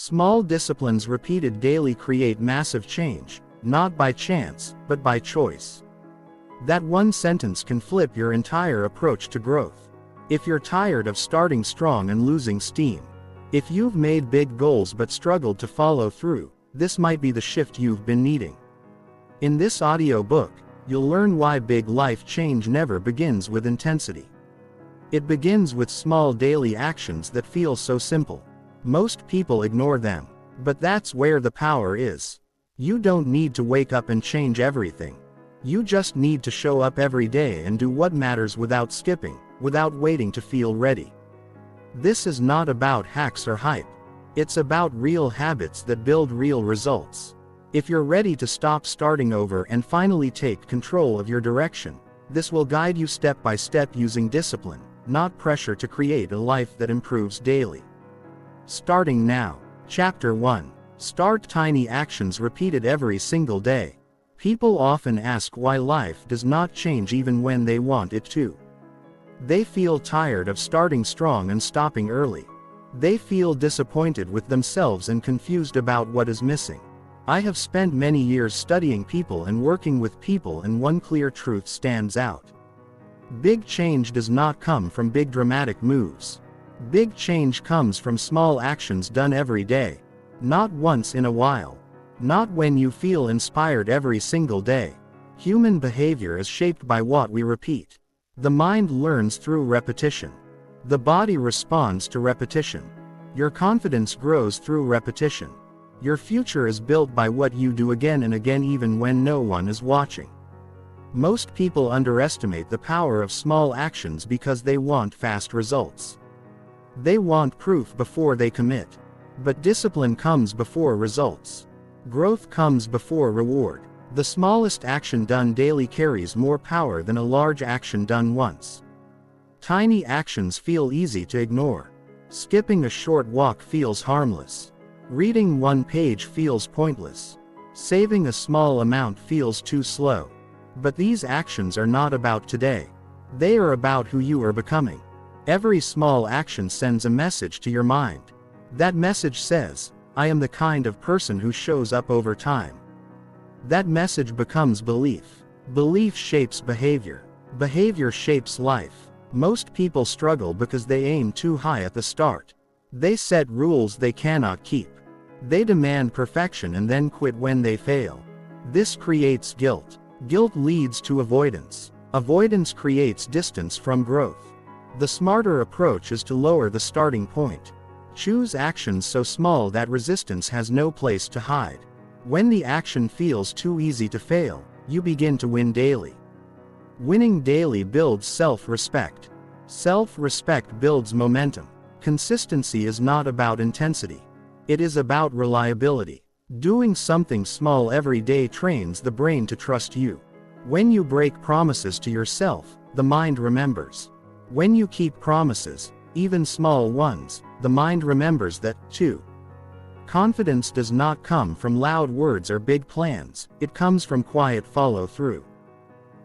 Small disciplines repeated daily create massive change, not by chance, but by choice. That one sentence can flip your entire approach to growth. If you're tired of starting strong and losing steam, if you've made big goals but struggled to follow through, this might be the shift you've been needing. In this audiobook, you'll learn why big life change never begins with intensity. It begins with small daily actions that feel so simple. Most people ignore them, but that's where the power is. You don't need to wake up and change everything. You just need to show up every day and do what matters without skipping, without waiting to feel ready. This is not about hacks or hype. It's about real habits that build real results. If you're ready to stop starting over and finally take control of your direction, this will guide you step by step using discipline, not pressure, to create a life that improves daily. Starting now. Chapter 1. Start tiny actions repeated every single day. People often ask why life does not change even when they want it to. They feel tired of starting strong and stopping early. They feel disappointed with themselves and confused about what is missing. I have spent many years studying people and working with people, and one clear truth stands out. Big change does not come from big dramatic moves. Big change comes from small actions done every day. Not once in a while. Not when you feel inspired every single day. Human behavior is shaped by what we repeat. The mind learns through repetition. The body responds to repetition. Your confidence grows through repetition. Your future is built by what you do again and again, even when no one is watching. Most people underestimate the power of small actions because they want fast results. They want proof before they commit. But discipline comes before results. Growth comes before reward. The smallest action done daily carries more power than a large action done once. Tiny actions feel easy to ignore. Skipping a short walk feels harmless. Reading one page feels pointless. Saving a small amount feels too slow. But these actions are not about today. They are about who you are becoming. Every small action sends a message to your mind. That message says, I am the kind of person who shows up over time. That message becomes belief. Belief shapes behavior. Behavior shapes life. Most people struggle because they aim too high at the start. They set rules they cannot keep. They demand perfection and then quit when they fail. This creates guilt. Guilt leads to avoidance. Avoidance creates distance from growth. The smarter approach is to lower the starting point. Choose actions so small that resistance has no place to hide. When the action feels too easy to fail, you begin to win daily. Winning daily builds self-respect. Self-respect builds momentum. Consistency is not about intensity. It is about reliability. Doing something small every day trains the brain to trust you. When you break promises to yourself, the mind remembers. When you keep promises, even small ones, the mind remembers that, too. Confidence does not come from loud words or big plans, it comes from quiet follow-through.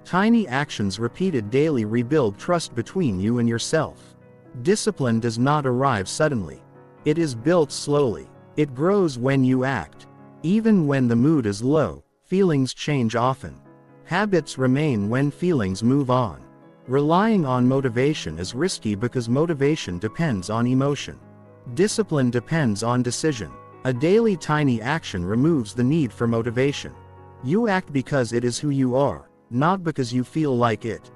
Tiny actions repeated daily rebuild trust between you and yourself. Discipline does not arrive suddenly. It is built slowly. It grows when you act. Even when the mood is low, feelings change often. Habits remain when feelings move on. Relying on motivation is risky because motivation depends on emotion. Discipline depends on decision. A daily tiny action removes the need for motivation. You act because it is who you are, not because you feel like it.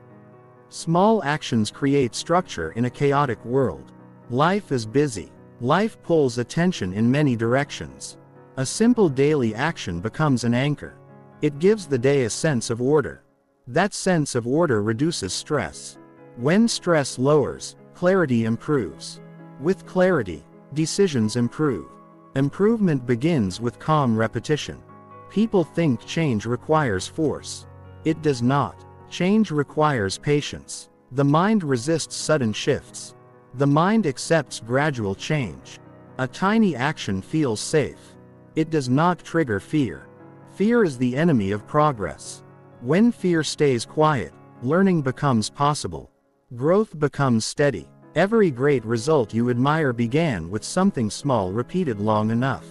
Small actions create structure in a chaotic world. Life is busy. Life pulls attention in many directions. A simple daily action becomes an anchor. It gives the day a sense of order. That sense of order reduces stress. When stress lowers, clarity improves. With clarity, decisions improve. Improvement begins with calm repetition. People think change requires force. It does not. Change requires patience. The mind resists sudden shifts. The mind accepts gradual change. A tiny action feels safe. It does not trigger fear. Fear is the enemy of progress. When fear stays quiet, learning becomes possible. Growth becomes steady. Every great result you admire began with something small repeated long enough.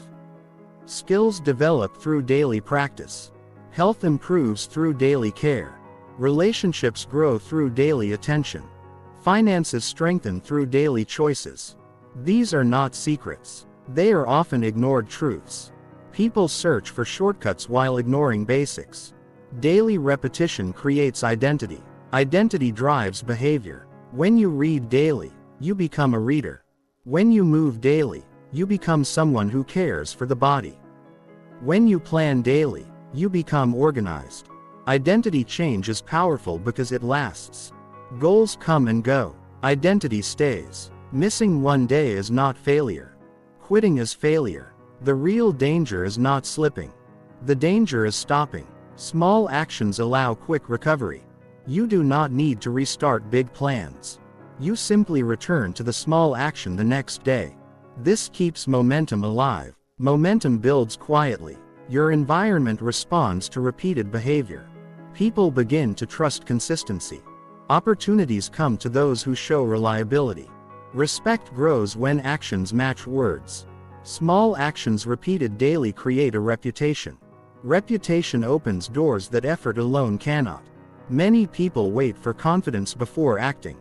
Skills develop through daily practice. Health improves through daily care. Relationships grow through daily attention. Finances strengthen through daily choices. These are not secrets. They are often ignored truths. People search for shortcuts while ignoring basics. Daily repetition creates identity. Identity drives behavior. When you read daily, you become a reader. When you move daily, you become someone who cares for the body. When you plan daily, you become organized. Identity change is powerful because it lasts. Goals come and go. Identity stays. Missing one day is not failure. Quitting is failure. The real danger is not slipping. The danger is stopping. Small actions allow quick recovery. You do not need to restart big plans. You simply return to the small action the next day. This keeps momentum alive. Momentum builds quietly. Your environment responds to repeated behavior. People begin to trust consistency. Opportunities come to those who show reliability. Respect grows when actions match words. Small actions repeated daily create a reputation. Reputation opens doors that effort alone cannot. Many people wait for confidence before acting.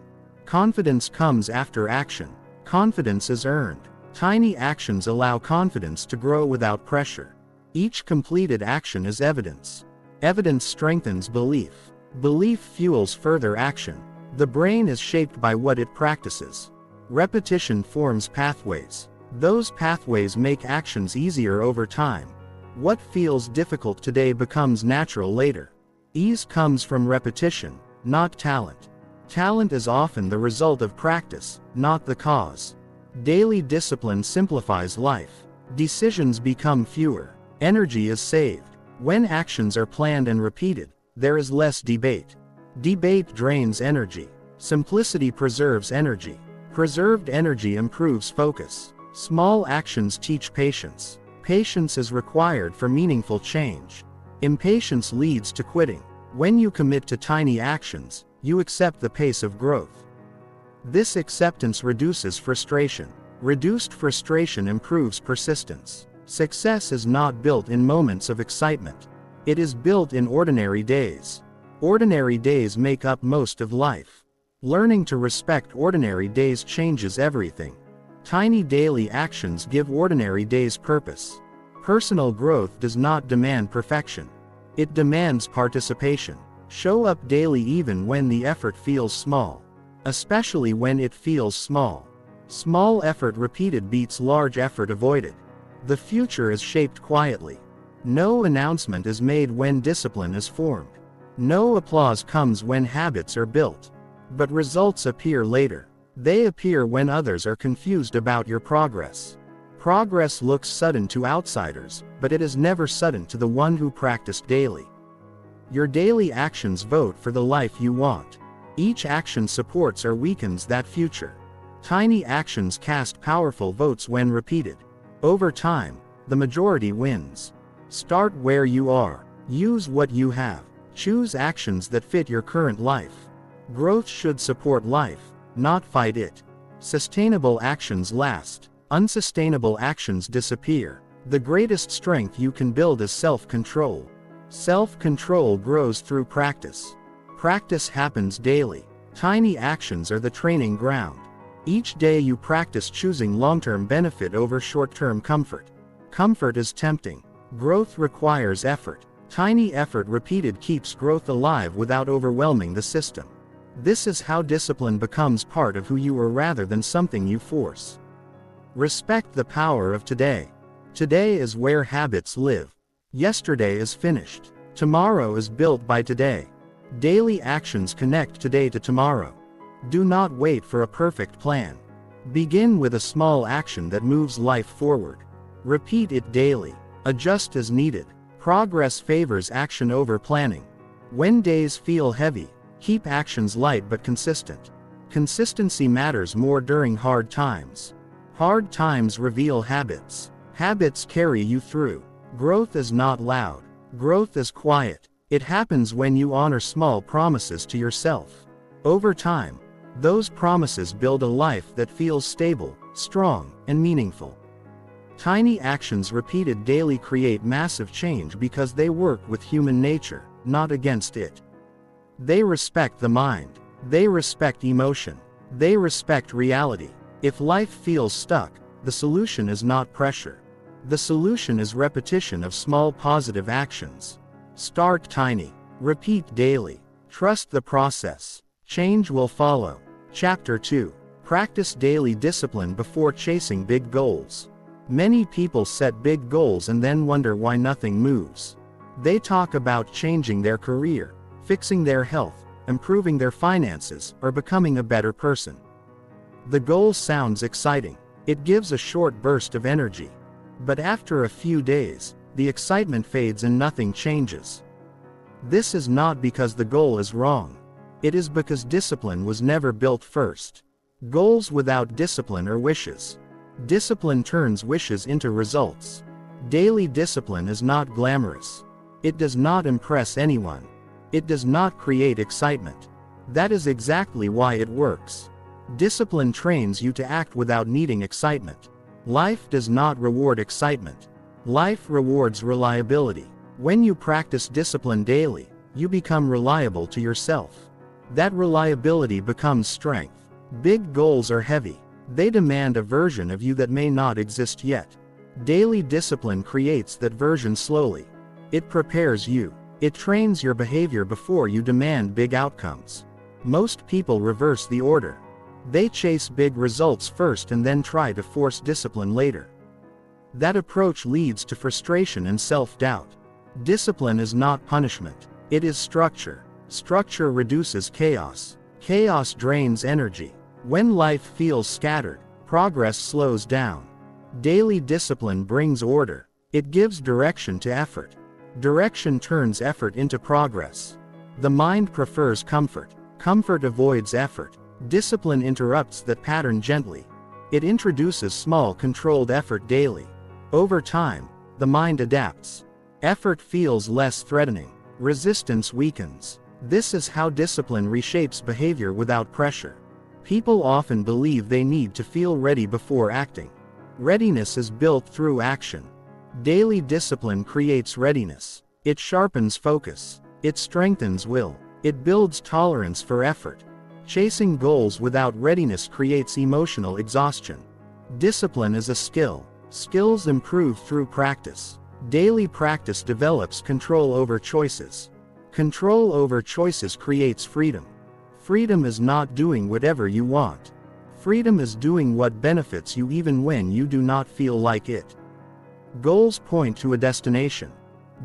Confidence comes after action. Confidence is earned. Tiny actions allow confidence to grow without pressure. Each completed action is evidence. Evidence strengthens belief. Belief fuels further action. The brain is shaped by what it practices. Repetition forms pathways. Those pathways make actions easier over time. What feels difficult today becomes natural later. Ease comes from repetition, not talent. Talent is often the result of practice, not the cause. Daily discipline simplifies life. Decisions become fewer. Energy is saved. When actions are planned and repeated, there is less debate. Debate drains energy. Simplicity preserves energy. Preserved energy improves focus. Small actions teach patience. Patience is required for meaningful change. Impatience leads to quitting. When you commit to tiny actions, you accept the pace of growth. This acceptance reduces frustration. Reduced frustration improves persistence. Success is not built in moments of excitement. It is built in ordinary days. Ordinary days make up most of life. Learning to respect ordinary days changes everything. Tiny daily actions give ordinary days purpose. Personal growth does not demand perfection. It demands participation. Show up daily even when the effort feels small. Especially when it feels small. Small effort repeated beats large effort avoided. The future is shaped quietly. No announcement is made when discipline is formed. No applause comes when habits are built. But results appear later. They appear when others are confused about your progress. Progress looks sudden to outsiders, but it is never sudden to the one who practiced daily. Your daily actions vote for the life you want. Each action supports or weakens that future. Tiny actions cast powerful votes when repeated. Over time, the majority wins. Start where you are. Use what you have. Choose actions that fit your current life. Growth should support life, not fight it. Sustainable actions last. Unsustainable actions disappear. The greatest strength you can build is self-control. Self-control grows through practice. Practice happens daily. Tiny actions are the training ground. Each day you practice choosing long-term benefit over short-term comfort. Comfort is tempting. Growth requires effort. Tiny effort repeated keeps growth alive without overwhelming the system. This is how discipline becomes part of who you are rather than something you force. Respect the power of today. Today is where habits live. Yesterday is finished. Tomorrow is built by today. Daily actions connect today to tomorrow. Do not wait for a perfect plan. Begin with a small action that moves life forward. Repeat it daily. Adjust as needed. Progress favors action over planning. When days feel heavy, keep actions light but consistent. Consistency matters more during hard times. Hard times reveal habits. Habits carry you through. Growth is not loud. Growth is quiet. It happens when you honor small promises to yourself. Over time, Those promises build a life that feels stable, strong, and meaningful. Tiny actions repeated daily create massive change because they work with human nature, not against it. They respect the mind. They respect emotion. They respect reality. If life feels stuck, the solution is not pressure. The solution is repetition of small positive actions. Start tiny. Repeat daily. Trust the process. Change will follow. Chapter 2. Practice daily discipline before chasing big goals. Many people set big goals and then wonder why nothing moves. They talk about changing their career, fixing their health, improving their finances, or becoming a better person. The goal sounds exciting. It gives a short burst of energy. But after a few days, the excitement fades and nothing changes. This is not because the goal is wrong. It is because discipline was never built first. Goals without discipline are wishes. Discipline turns wishes into results. Daily discipline is not glamorous. It does not impress anyone. It does not create excitement. That is exactly why it works. Discipline trains you to act without needing excitement. Life does not reward excitement. Life rewards reliability. When you practice discipline daily, you become reliable to yourself. That reliability becomes strength. Big goals are heavy. They demand a version of you that may not exist yet. Daily discipline creates that version slowly. It prepares you. It trains your behavior before you demand big outcomes. Most people reverse the order. They chase big results first and then try to force discipline later. That approach leads to frustration and self-doubt. Discipline is not punishment. It is structure. Structure reduces chaos. Chaos drains energy. When life feels scattered, progress slows down. Daily discipline brings order. It gives direction to effort. Direction turns effort into progress. The mind prefers comfort. Comfort avoids effort. Discipline interrupts that pattern gently. It introduces small controlled effort daily. Over time, the mind adapts. Effort feels less threatening. Resistance weakens. This is how discipline reshapes behavior without pressure. People often believe they need to feel ready before acting. Readiness is built through action. Daily discipline creates readiness. It sharpens focus. It strengthens will. It builds tolerance for effort. Chasing goals without readiness creates emotional exhaustion. Discipline is a skill. Skills improve through practice. Daily practice develops control over choices. Control over choices creates freedom. Freedom is not doing whatever you want. Freedom is doing what benefits you even when you do not feel like it. Goals point to a destination.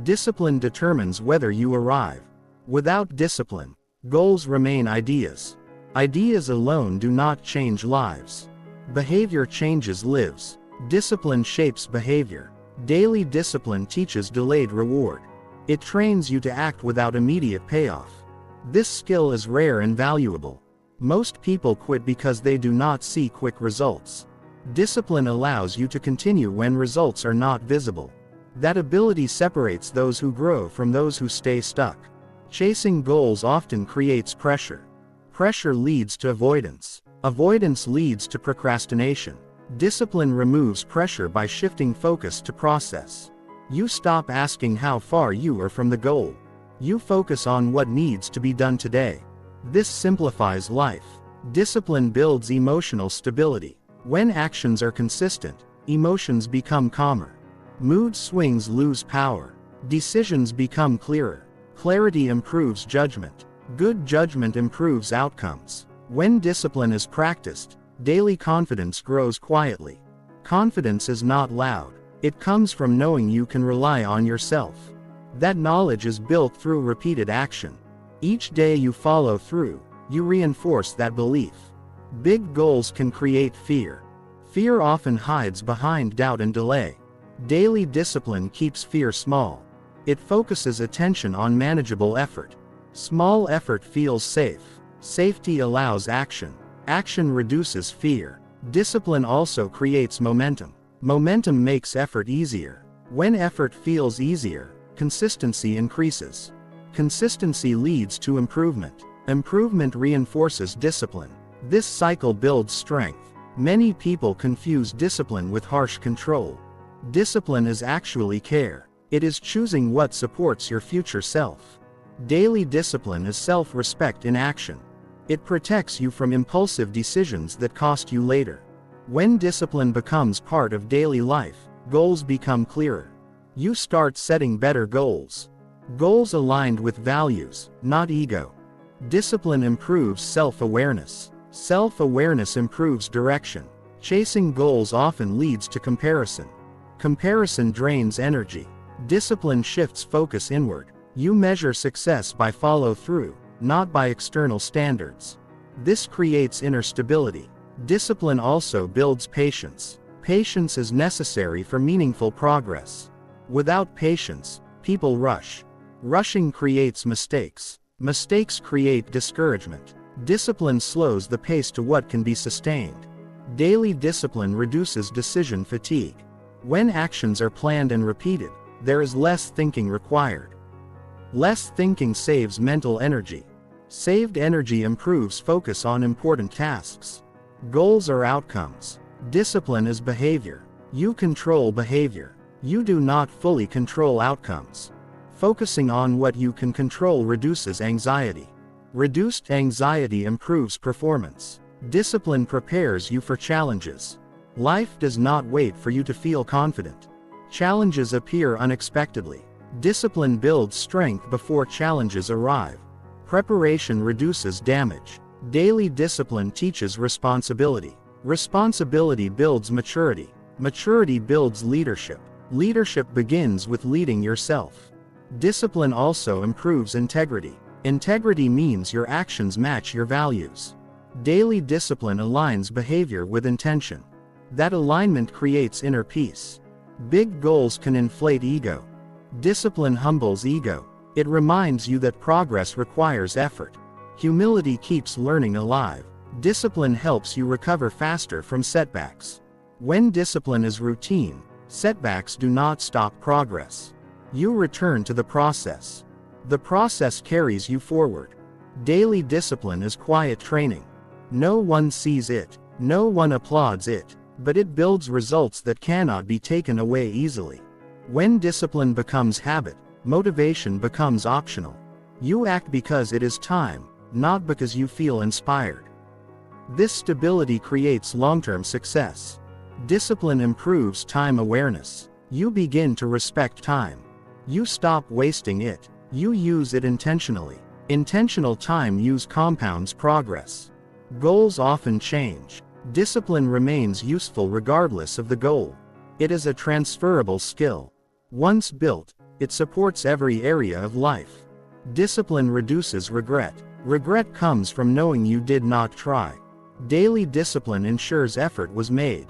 Discipline determines whether you arrive. Without discipline, goals remain ideas. Ideas alone do not change lives. Behavior changes lives. Discipline shapes behavior. Daily discipline teaches delayed reward. It trains you to act without immediate payoff. This skill is rare and valuable. Most people quit because they do not see quick results. Discipline allows you to continue when results are not visible. That ability separates those who grow from those who stay stuck. Chasing goals often creates pressure. Pressure leads to avoidance. Avoidance leads to procrastination. Discipline removes pressure by shifting focus to process. You stop asking how far you are from the goal. You focus on what needs to be done today. This simplifies life. Discipline builds emotional stability. When actions are consistent, emotions become calmer. Mood swings lose power. Decisions become clearer. Clarity improves judgment. Good judgment improves outcomes. When discipline is practiced, daily confidence grows quietly. Confidence is not loud. It comes from knowing you can rely on yourself. That knowledge is built through repeated action. Each day you follow through, you reinforce that belief. Big goals can create fear. Fear often hides behind doubt and delay. Daily discipline keeps fear small. It focuses attention on manageable effort. Small effort feels safe. Safety allows action. Action reduces fear. Discipline also creates momentum. Momentum makes effort easier. When effort feels easier, consistency increases. Consistency leads to improvement. Improvement reinforces discipline. This cycle builds strength. Many people confuse discipline with harsh control. Discipline is actually care. It is choosing what supports your future self. Daily discipline is self-respect in action. It protects you from impulsive decisions that cost you later. When discipline becomes part of daily life, goals become clearer. You start setting better goals. Goals aligned with values, not ego. Discipline improves self-awareness. Self-awareness improves direction. Chasing goals often leads to comparison. Comparison drains energy. Discipline shifts focus inward. You measure success by follow-through, not by external standards. This creates inner stability. Discipline also builds patience. Patience is necessary for meaningful progress. Without patience, people rush. Rushing creates mistakes. Mistakes create discouragement. Discipline slows the pace to what can be sustained. Daily discipline reduces decision fatigue. When actions are planned and repeated, there is less thinking required. Less thinking saves mental energy. Saved energy improves focus on important tasks. Goals are outcomes. Discipline is behavior. You control behavior. You do not fully control outcomes. Focusing on what you can control reduces anxiety. Reduced anxiety improves performance. Discipline prepares you for challenges. Life does not wait for you to feel confident. Challenges appear unexpectedly. Discipline builds strength before challenges arrive. Preparation reduces damage. Daily discipline teaches responsibility. Responsibility builds maturity. Maturity builds leadership. Leadership begins with leading yourself. Discipline also improves integrity. Integrity means your actions match your values. Daily discipline aligns behavior with intention. That alignment creates inner peace. Big goals can inflate ego. Discipline humbles ego. It reminds you that progress requires effort. Humility keeps learning alive. Discipline helps you recover faster from setbacks. When discipline is routine, setbacks do not stop progress. You return to the process. The process carries you forward. Daily discipline is quiet training. No one sees it, no one applauds it, but it builds results that cannot be taken away easily. When discipline becomes habit, motivation becomes optional. You act because it is time, not because you feel inspired. This stability creates long-term success. Discipline improves time awareness. You begin to respect time. You stop wasting it. You use it intentionally. Intentional time use compounds progress. Goals often change. Discipline remains useful regardless of the goal. It is a transferable skill. Once built, it supports every area of life. Discipline reduces regret. Regret comes from knowing you did not try. Daily discipline ensures effort was made.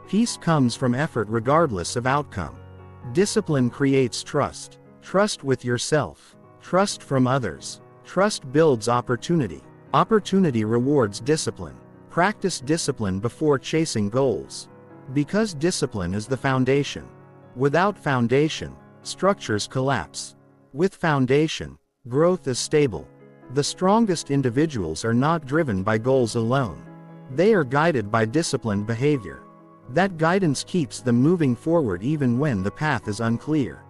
Peace comes from effort regardless of outcome. Discipline creates trust. Trust with yourself. Trust from others. Trust builds opportunity. Opportunity rewards discipline. Practice discipline before chasing goals. Because discipline is the foundation. Without foundation, structures collapse. With foundation, growth is stable. The strongest individuals are not driven by goals alone. They are guided by disciplined behavior. That guidance keeps them moving forward even when the path is unclear.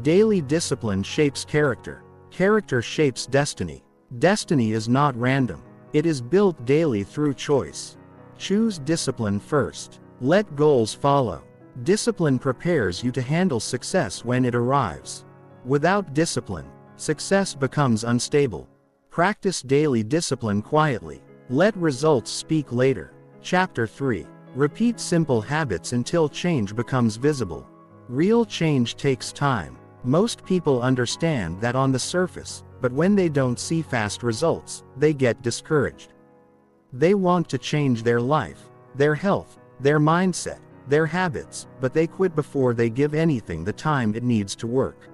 Daily discipline shapes character. Character shapes destiny. Destiny is not random. It is built daily through choice. Choose discipline first. Let goals follow. Discipline prepares you to handle success when it arrives. Without discipline, success becomes unstable. Practice daily discipline quietly. Let results speak later. Chapter 3. Repeat simple habits until change becomes visible. Real change takes time. Most people understand that on the surface, but when they don't see fast results, they get discouraged. They want to change their life, their health, their mindset, their habits, but they quit before they give anything the time it needs to work.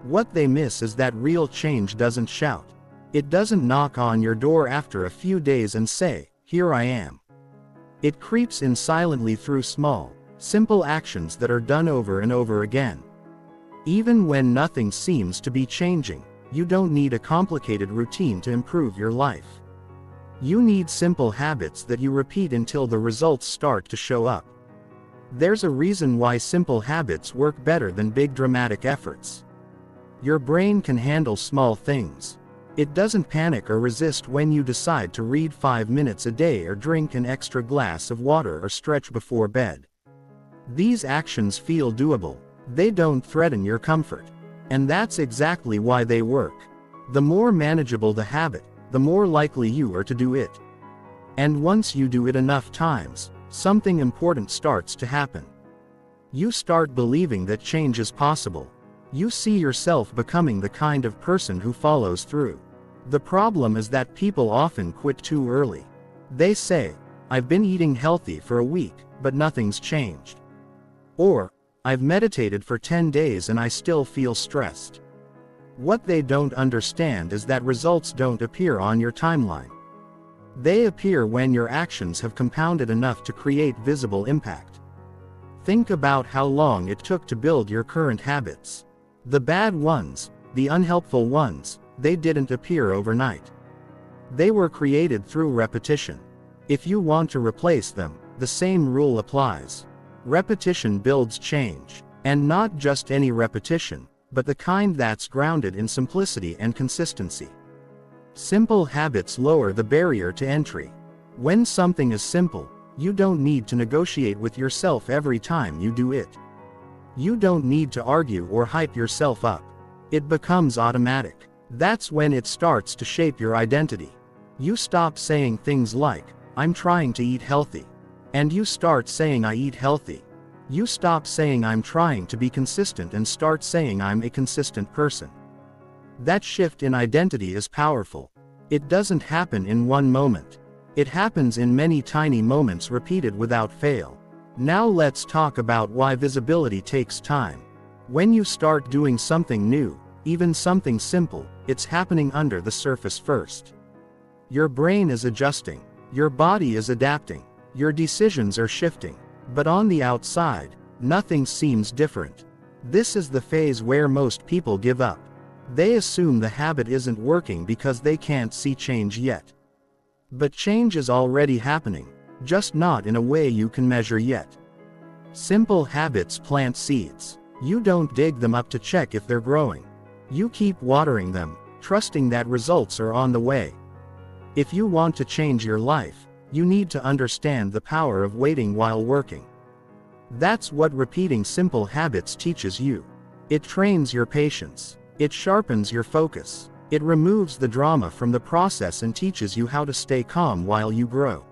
What they miss is that real change doesn't shout. It doesn't knock on your door after a few days and say, "Here I am." It creeps in silently through small, simple actions that are done over and over again. Even when nothing seems to be changing, you don't need a complicated routine to improve your life. You need simple habits that you repeat until the results start to show up. There's a reason why simple habits work better than big dramatic efforts. Your brain can handle small things. It doesn't panic or resist when you decide to read 5 minutes a day or drink an extra glass of water or stretch before bed. These actions feel doable. They don't threaten your comfort. And that's exactly why they work. The more manageable the habit, the more likely you are to do it. And once you do it enough times, something important starts to happen. You start believing that change is possible. You see yourself becoming the kind of person who follows through. The problem is that people often quit too early. They say, "I've been eating healthy for a week, but nothing's changed." Or, "I've meditated for 10 days and I still feel stressed." What they don't understand is that results don't appear on your timeline. They appear when your actions have compounded enough to create visible impact. Think about how long it took to build your current habits. The bad ones, the unhelpful ones, they didn't appear overnight. They were created through repetition. If you want to replace them, the same rule applies. Repetition builds change. And not just any repetition, but the kind that's grounded in simplicity and consistency. Simple habits lower the barrier to entry. When something is simple, you don't need to negotiate with yourself every time you do it. You don't need to argue or hype yourself up. It becomes automatic. That's when it starts to shape your identity. You stop saying things like, "I'm trying to eat healthy," and you start saying, "I eat healthy." You stop saying, "I'm trying to be consistent," and start saying, "I'm a consistent person." That shift in identity is powerful. It doesn't happen in one moment. It happens in many tiny moments repeated without fail. Now let's talk about why visibility takes time. When you start doing something new, even something simple, it's happening under the surface first. Your brain is adjusting. Your body is adapting. Your decisions are shifting. But on the outside, nothing seems different. This is the phase where most people give up. They assume the habit isn't working because they can't see change yet. But change is already happening, just not in a way you can measure yet. Simple habits plant seeds. You don't dig them up to check if they're growing. You keep watering them, trusting that results are on the way. If you want to change your life, you need to understand the power of waiting while working. That's what repeating simple habits teaches you. It trains your patience. It sharpens your focus. It removes the drama from the process and teaches you how to stay calm while you grow.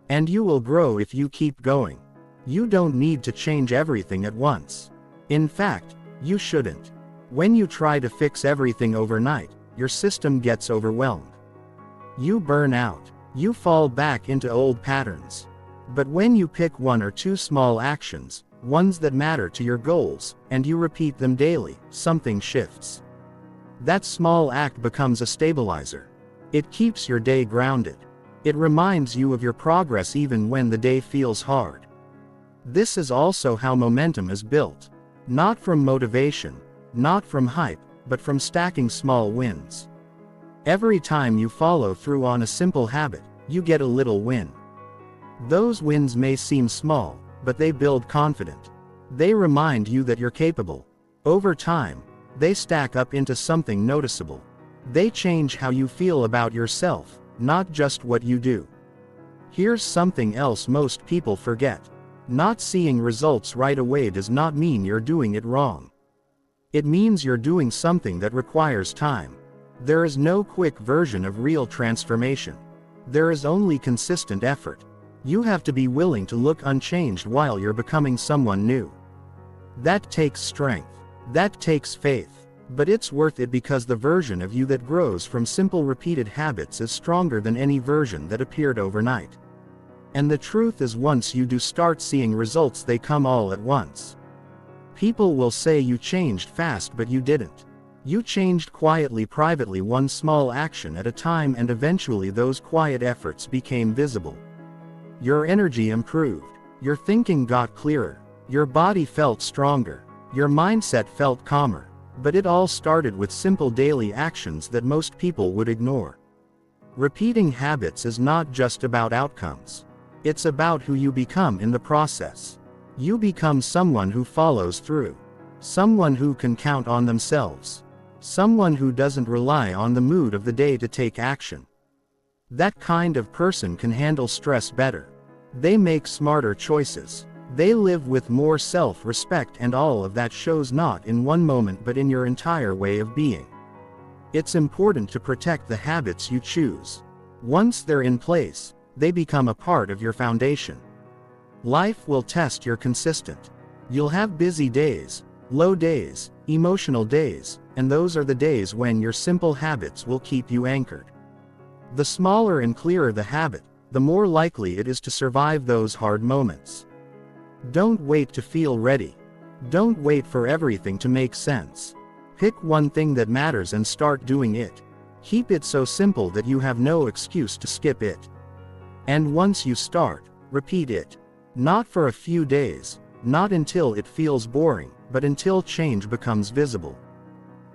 And you will grow if you keep going. You don't need to change everything at once. In fact, you shouldn't. When you try to fix everything overnight, your system gets overwhelmed. You burn out. You fall back into old patterns. But when you pick one or two small actions, ones that matter to your goals, and you repeat them daily, something shifts. That small act becomes a stabilizer. It keeps your day grounded. It reminds you of your progress even when the day feels hard. This is also how momentum is built. Not from motivation, not from hype, but from stacking small wins. Every time you follow through on a simple habit, you get a little win. Those wins may seem small, but they build confidence. They remind you that you're capable. Over time, they stack up into something noticeable. They change how you feel about yourself, not just what you do. Here's something else most people forget. Not seeing results right away does not mean you're doing it wrong. It means you're doing something that requires time. There is no quick version of real transformation. There is only consistent effort. You have to be willing to look unchanged while you're becoming someone new. That takes strength. That takes faith. But it's worth it because the version of you that grows from simple repeated habits is stronger than any version that appeared overnight. And the truth is, once you do start seeing results, they come all at once. People will say you changed fast, but you didn't. You changed quietly, privately, one small action at a time, and eventually those quiet efforts became visible. Your energy improved. Your thinking got clearer. Your body felt stronger. Your mindset felt calmer. But it all started with simple daily actions that most people would ignore. Repeating habits is not just about outcomes. It's about who you become in the process. You become someone who follows through. Someone who can count on themselves. Someone who doesn't rely on the mood of the day to take action. That kind of person can handle stress better. They make smarter choices. They live with more self-respect, and all of that shows not in one moment but in your entire way of being. It's important to protect the habits you choose. Once they're in place, they become a part of your foundation. Life will test your consistent. You'll have busy days, low days, emotional days, and those are the days when your simple habits will keep you anchored. The smaller and clearer the habit, the more likely it is to survive those hard moments. Don't wait to feel ready. Don't wait for everything to make sense. Pick one thing that matters and start doing it. Keep it so simple that you have no excuse to skip it. And once you start, repeat it. Not for a few days, not until it feels boring, but until change becomes visible.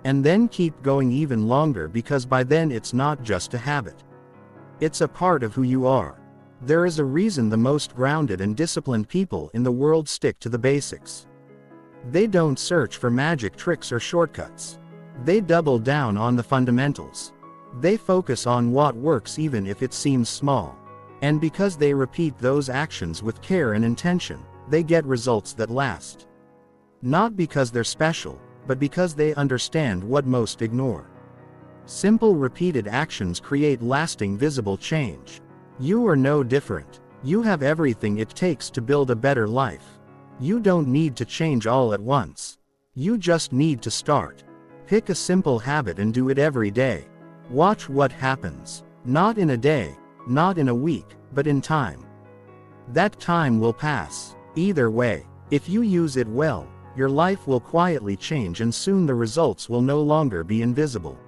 And then keep going even longer, because by then it's not just a habit. It's a part of who you are. There is a reason the most grounded and disciplined people in the world stick to the basics. They don't search for magic tricks or shortcuts. They double down on the fundamentals. They focus on what works even if it seems small. And because they repeat those actions with care and intention, they get results that last. Not because they're special, but because they understand what most ignore. Simple repeated actions create lasting visible change. You are no different. You have everything it takes to build a better life. You don't need to change all at once. You just need to start. Pick a simple habit and do it every day. Watch what happens. Not in a day, not in a week, but in time. That time will pass. Either way, if you use it well, your life will quietly change, and soon the results will no longer be invisible.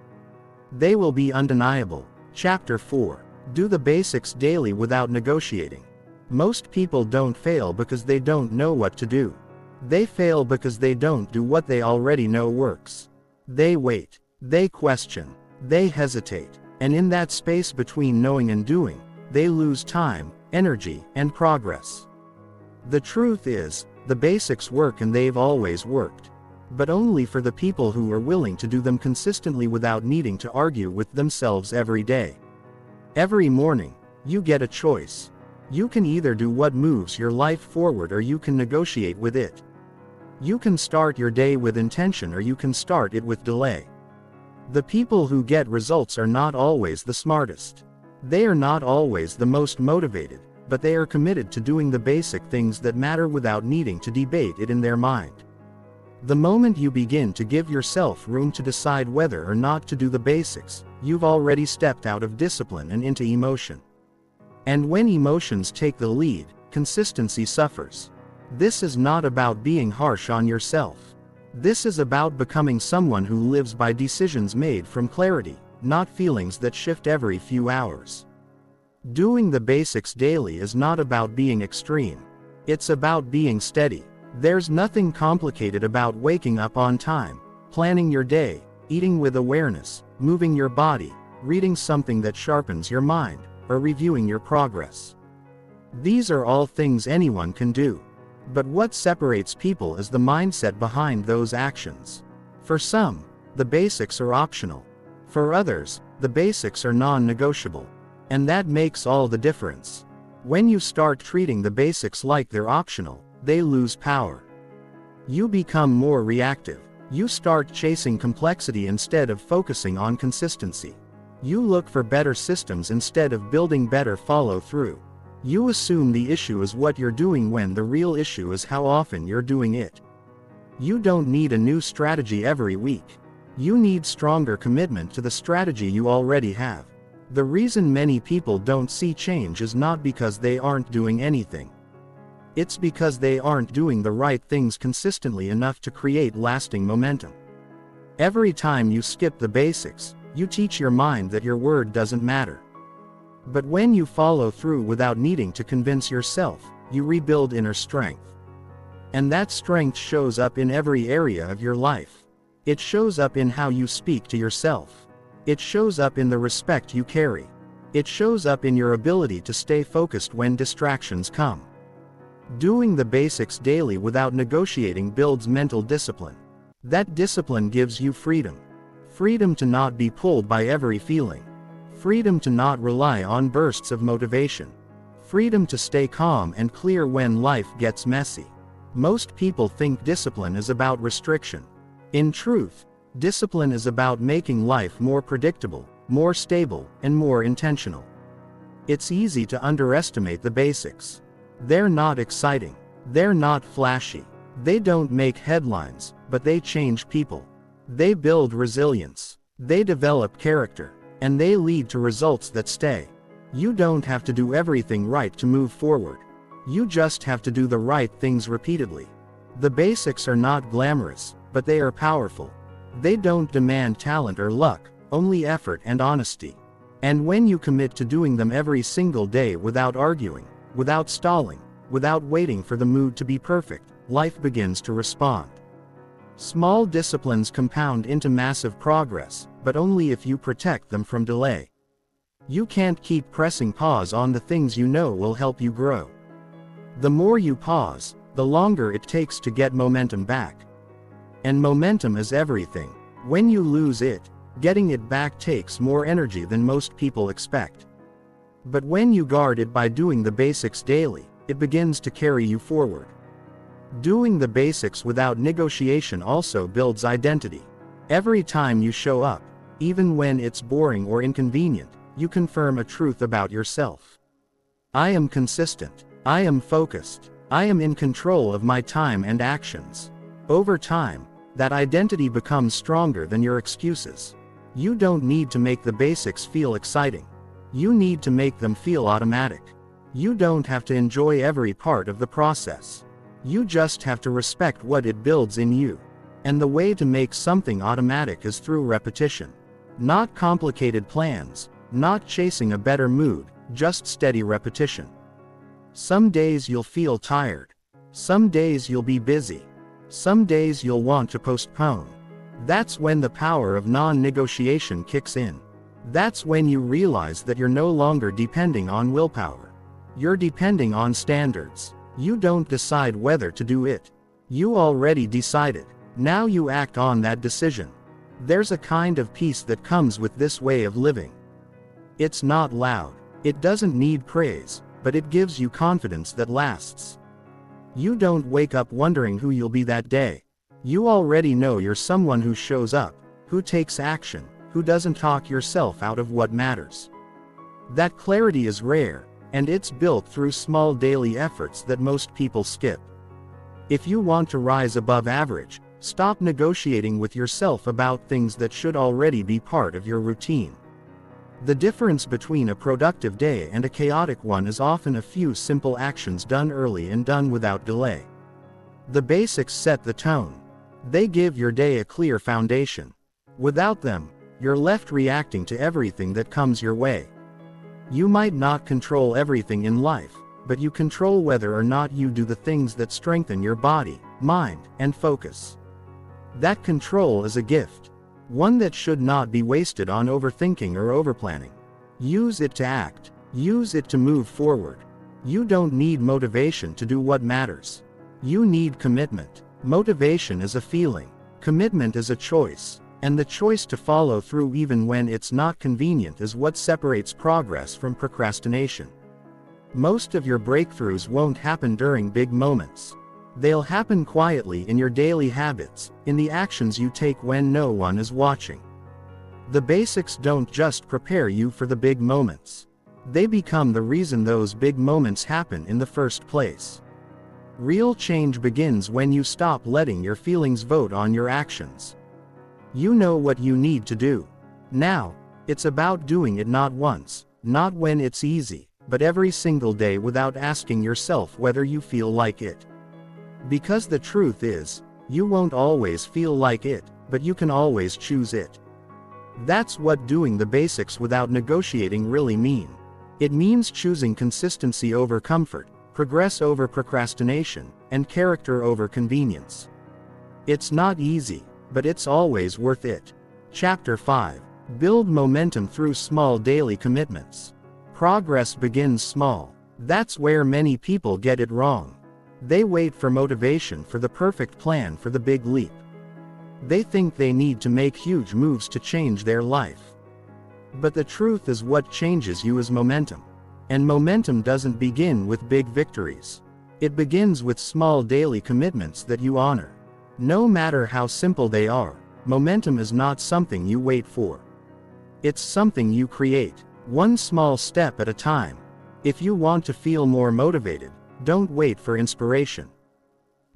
They will be undeniable. Chapter 4. Do the basics daily without negotiating. Most people don't fail because they don't know what to do. They fail because they don't do what they already know works. They wait. They question. They hesitate. And in that space between knowing and doing, they lose time, energy, and progress. The truth is, the basics work, and they've always worked. But only for the people who are willing to do them consistently without needing to argue with themselves every day. Every morning, you get a choice. You can either do what moves your life forward, or you can negotiate with it. You can start your day with intention, or you can start it with delay. The people who get results are not always the smartest. They are not always the most motivated, but they are committed to doing the basic things that matter without needing to debate it in their mind. The moment you begin to give yourself room to decide whether or not to do the basics, you've already stepped out of discipline and into emotion. And when emotions take the lead, consistency suffers. This is not about being harsh on yourself. This is about becoming someone who lives by decisions made from clarity, not feelings that shift every few hours. Doing the basics daily is not about being extreme. It's about being steady. There's nothing complicated about waking up on time, planning your day, eating with awareness, moving your body, reading something that sharpens your mind, or reviewing your progress. These are all things anyone can do. But what separates people is the mindset behind those actions. For some, the basics are optional. For others, the basics are non-negotiable. And that makes all the difference. When you start treating the basics like they're optional, they lose power. You become more reactive. You start chasing complexity instead of focusing on consistency. You look for better systems instead of building better follow-through. You assume the issue is what you're doing when the real issue is how often you're doing it. You don't need a new strategy every week. You need stronger commitment to the strategy you already have. The reason many people don't see change is not because they aren't doing anything. It's because they aren't doing the right things consistently enough to create lasting momentum. Every time you skip the basics, you teach your mind that your word doesn't matter. But when you follow through without needing to convince yourself, you rebuild inner strength. And that strength shows up in every area of your life. It shows up in how you speak to yourself. It shows up in the respect you carry. It shows up in your ability to stay focused when distractions come. Doing the basics daily without negotiating builds mental discipline. That discipline gives you freedom. Freedom to not be pulled by every feeling. Freedom to not rely on bursts of motivation. Freedom to stay calm and clear when life gets messy. Most people think discipline is about restriction. In truth, discipline is about making life more predictable, more stable, and more intentional. It's easy to underestimate the basics. They're not exciting. They're not flashy. They don't make headlines, but they change people. They build resilience. They develop character. And they lead to results that stay. You don't have to do everything right to move forward. You just have to do the right things repeatedly. The basics are not glamorous, but they are powerful. They don't demand talent or luck, only effort and honesty. And when you commit to doing them every single day without arguing, without stalling, without waiting for the mood to be perfect, life begins to respond. Small disciplines compound into massive progress, but only if you protect them from delay. You can't keep pressing pause on the things you know will help you grow. The more you pause, the longer it takes to get momentum back. And momentum is everything. When you lose it, getting it back takes more energy than most people expect. But when you guard it by doing the basics daily, it begins to carry you forward. Doing the basics without negotiation also builds identity. Every time you show up, even when it's boring or inconvenient, you confirm a truth about yourself. I am consistent. I am focused. I am in control of my time and actions. Over time, that identity becomes stronger than your excuses. You don't need to make the basics feel exciting. You need to make them feel automatic. You don't have to enjoy every part of the process. You just have to respect what it builds in you. And the way to make something automatic is through repetition. Not complicated plans, not chasing a better mood, just steady repetition. Some days you'll feel tired. Some days you'll be busy. Some days you'll want to postpone. That's when the power of non-negotiation kicks in. That's when you realize that you're no longer depending on willpower. You're depending on standards. You don't decide whether to do it. You already decided. Now you act on that decision. There's a kind of peace that comes with this way of living. It's not loud. It doesn't need praise, but it gives you confidence that lasts. You don't wake up wondering who you'll be that day. You already know you're someone who shows up, who takes action, who doesn't talk yourself out of what matters. That clarity is rare, and it's built through small daily efforts that most people skip. If you want to rise above average, stop negotiating with yourself about things that should already be part of your routine. The difference between a productive day and a chaotic one is often a few simple actions done early and done without delay. The basics set the tone. They give your day a clear foundation. Without them, you're left reacting to everything that comes your way. You might not control everything in life, but you control whether or not you do the things that strengthen your body, mind, and focus. That control is a gift. One that should not be wasted on overthinking or overplanning. Use it to act. Use it to move forward. You don't need motivation to do what matters. You need commitment. Motivation is a feeling. Commitment is a choice. And the choice to follow through even when it's not convenient is what separates progress from procrastination. Most of your breakthroughs won't happen during big moments. They'll happen quietly in your daily habits, in the actions you take when no one is watching. The basics don't just prepare you for the big moments. They become the reason those big moments happen in the first place. Real change begins when you stop letting your feelings vote on your actions. You know what you need to do. Now, it's about doing it not once, not when it's easy, but every single day without asking yourself whether you feel like it. Because the truth is, you won't always feel like it, but you can always choose it. That's what doing the basics without negotiating really mean. It means choosing consistency over comfort, progress over procrastination, and character over convenience. It's not easy, but it's always worth it. Chapter 5. Build momentum through small daily commitments. Progress begins small. That's where many people get it wrong. They wait for motivation, for the perfect plan, for the big leap. They think they need to make huge moves to change their life. But the truth is, what changes you is momentum. And momentum doesn't begin with big victories. It begins with small daily commitments that you honor. No matter how simple they are, momentum is not something you wait for. It's something you create, one small step at a time. If you want to feel more motivated, don't wait for inspiration.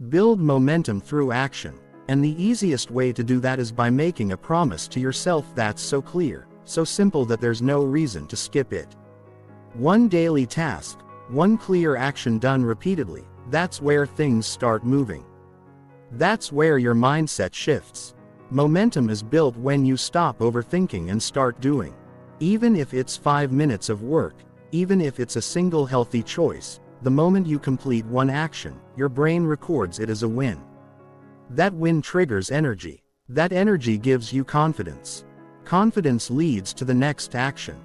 Build momentum through action, and the easiest way to do that is by making a promise to yourself that's so clear, so simple that there's no reason to skip it. One daily task, one clear action done repeatedly, that's where things start moving. That's where your mindset shifts. Momentum is built when you stop overthinking and start doing. Even if it's 5 minutes of work, even if it's a single healthy choice, the moment you complete one action, your brain records it as a win. That win triggers energy. That energy gives you confidence. Confidence leads to the next action.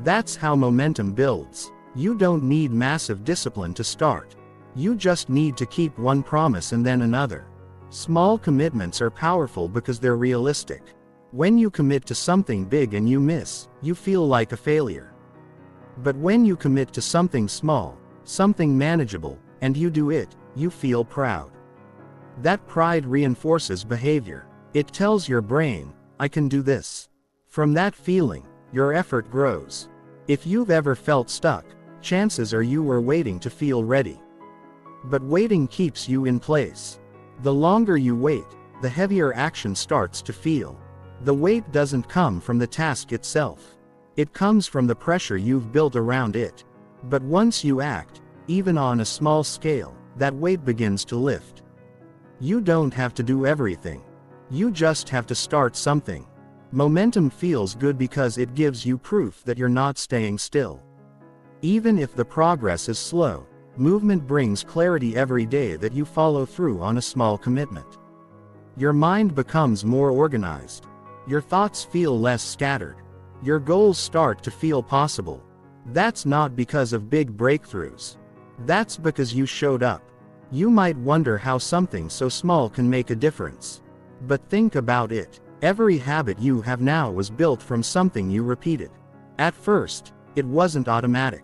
That's how momentum builds. You don't need massive discipline to start. You just need to keep one promise and then another. Small commitments are powerful because they're realistic. When you commit to something big and you miss, you feel like a failure. But when you commit to something small, something manageable, and you do it, you feel proud. That pride reinforces behavior. It tells your brain, I can do this. From that feeling, your effort grows. If you've ever felt stuck, chances are you were waiting to feel ready. But waiting keeps you in place. The longer you wait, the heavier action starts to feel. The weight doesn't come from the task itself. It comes from the pressure you've built around it. But once you act, even on a small scale, that weight begins to lift. You don't have to do everything. You just have to start something. Momentum feels good because it gives you proof that you're not staying still. Even if the progress is slow, movement brings clarity every day that you follow through on a small commitment. Your mind becomes more organized. Your thoughts feel less scattered. Your goals start to feel possible. That's not because of big breakthroughs. That's because you showed up. You might wonder how something so small can make a difference. But think about it. Every habit you have now was built from something you repeated. At first, it wasn't automatic.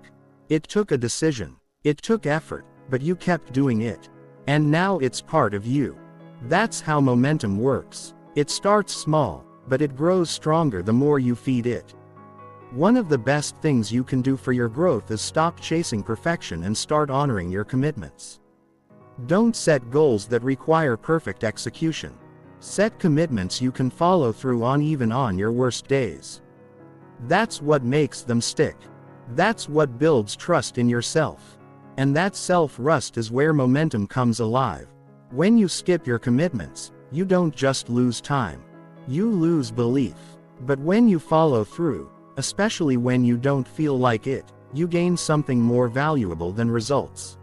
It took a decision. It took effort, but you kept doing it. And now it's part of you. That's how momentum works. It starts small, but it grows stronger the more you feed it. One of the best things you can do for your growth is stop chasing perfection and start honoring your commitments. Don't set goals that require perfect execution. Set commitments you can follow through on even on your worst days. That's what makes them stick. That's what builds trust in yourself. And that self-trust is where momentum comes alive. When you skip your commitments, you don't just lose time. You lose belief. But when you follow through, especially when you don't feel like it, you gain something more valuable than results.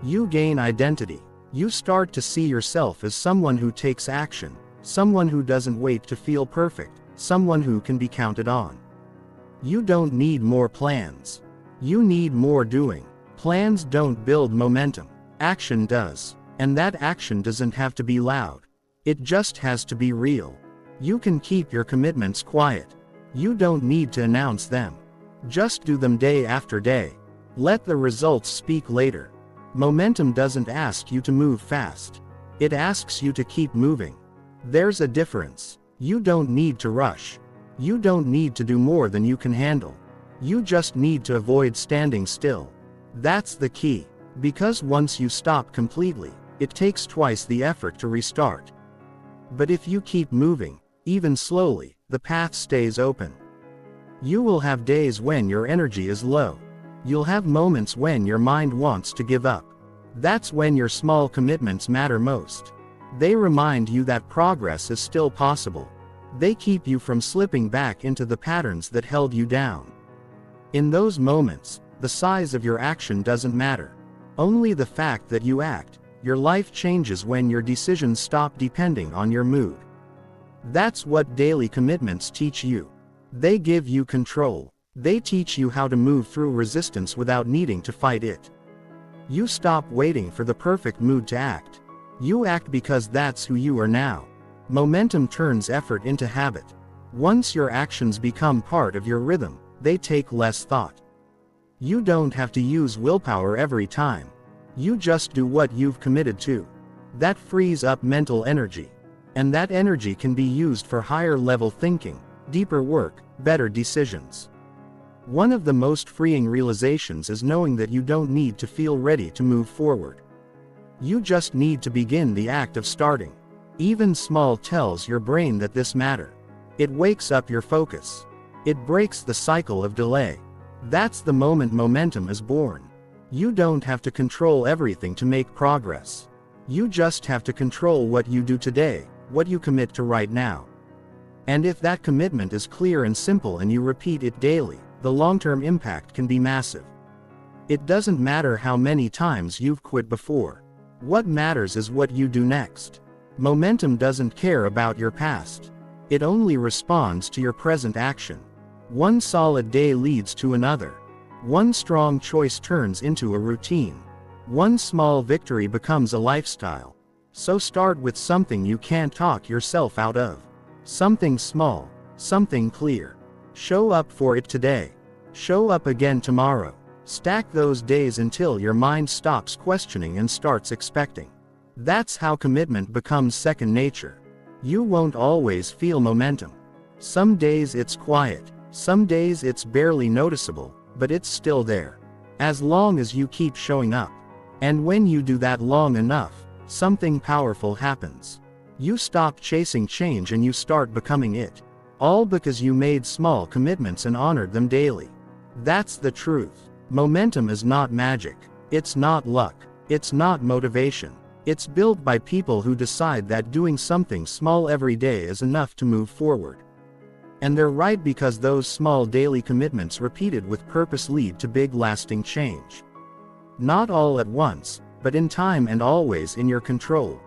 You gain identity. You start to see yourself as someone who takes action, someone who doesn't wait to feel perfect, someone who can be counted on. You don't need more plans. You need more doing. Plans don't build momentum. Action does. And that action doesn't have to be loud. It just has to be real. You can keep your commitments quiet. You don't need to announce them. Just do them day after day. Let the results speak later. Momentum doesn't ask you to move fast. It asks you to keep moving. There's a difference. You don't need to rush. You don't need to do more than you can handle. You just need to avoid standing still. That's the key. Because once you stop completely, it takes twice the effort to restart. But if you keep moving, even slowly, the path stays open. You will have days when your energy is low. You'll have moments when your mind wants to give up. That's when your small commitments matter most. They remind you that progress is still possible. They keep you from slipping back into the patterns that held you down. In those moments, the size of your action doesn't matter. Only the fact that you act. Your life changes when your decisions stop depending on your mood. That's what daily commitments teach you. They give you control. They teach you how to move through resistance without needing to fight it. You stop waiting for the perfect mood to act. You act because that's who you are now. Momentum turns effort into habit. Once your actions become part of your rhythm, they take less thought. You don't have to use willpower every time. You just do what you've committed to. That frees up mental energy. And that energy can be used for higher level thinking, deeper work, better decisions. One of the most freeing realizations is knowing that you don't need to feel ready to move forward. You just need to begin the act of starting. Even small tells your brain that this matters. It wakes up your focus. It breaks the cycle of delay. That's the moment momentum is born. You don't have to control everything to make progress. You just have to control what you do today, what you commit to right now. And if that commitment is clear and simple and you repeat it daily, the long-term impact can be massive. It doesn't matter how many times you've quit before. What matters is what you do next. Momentum doesn't care about your past. It only responds to your present action. One solid day leads to another. One strong choice turns into a routine. One small victory becomes a lifestyle. So start with something you can't talk yourself out of. Something small, something clear. Show up for it today. Show up again tomorrow. Stack those days until your mind stops questioning and starts expecting. That's how commitment becomes second nature. You won't always feel momentum. Some days it's quiet, some days it's barely noticeable, but it's still there. As long as you keep showing up. And when you do that long enough, something powerful happens. You stop chasing change and you start becoming it. All because you made small commitments and honored them daily. That's the truth. Momentum is not magic. It's not luck. It's not motivation. It's built by people who decide that doing something small every day is enough to move forward. And they're right, because those small daily commitments repeated with purpose lead to big lasting change. Not all at once, but in time and always in your control.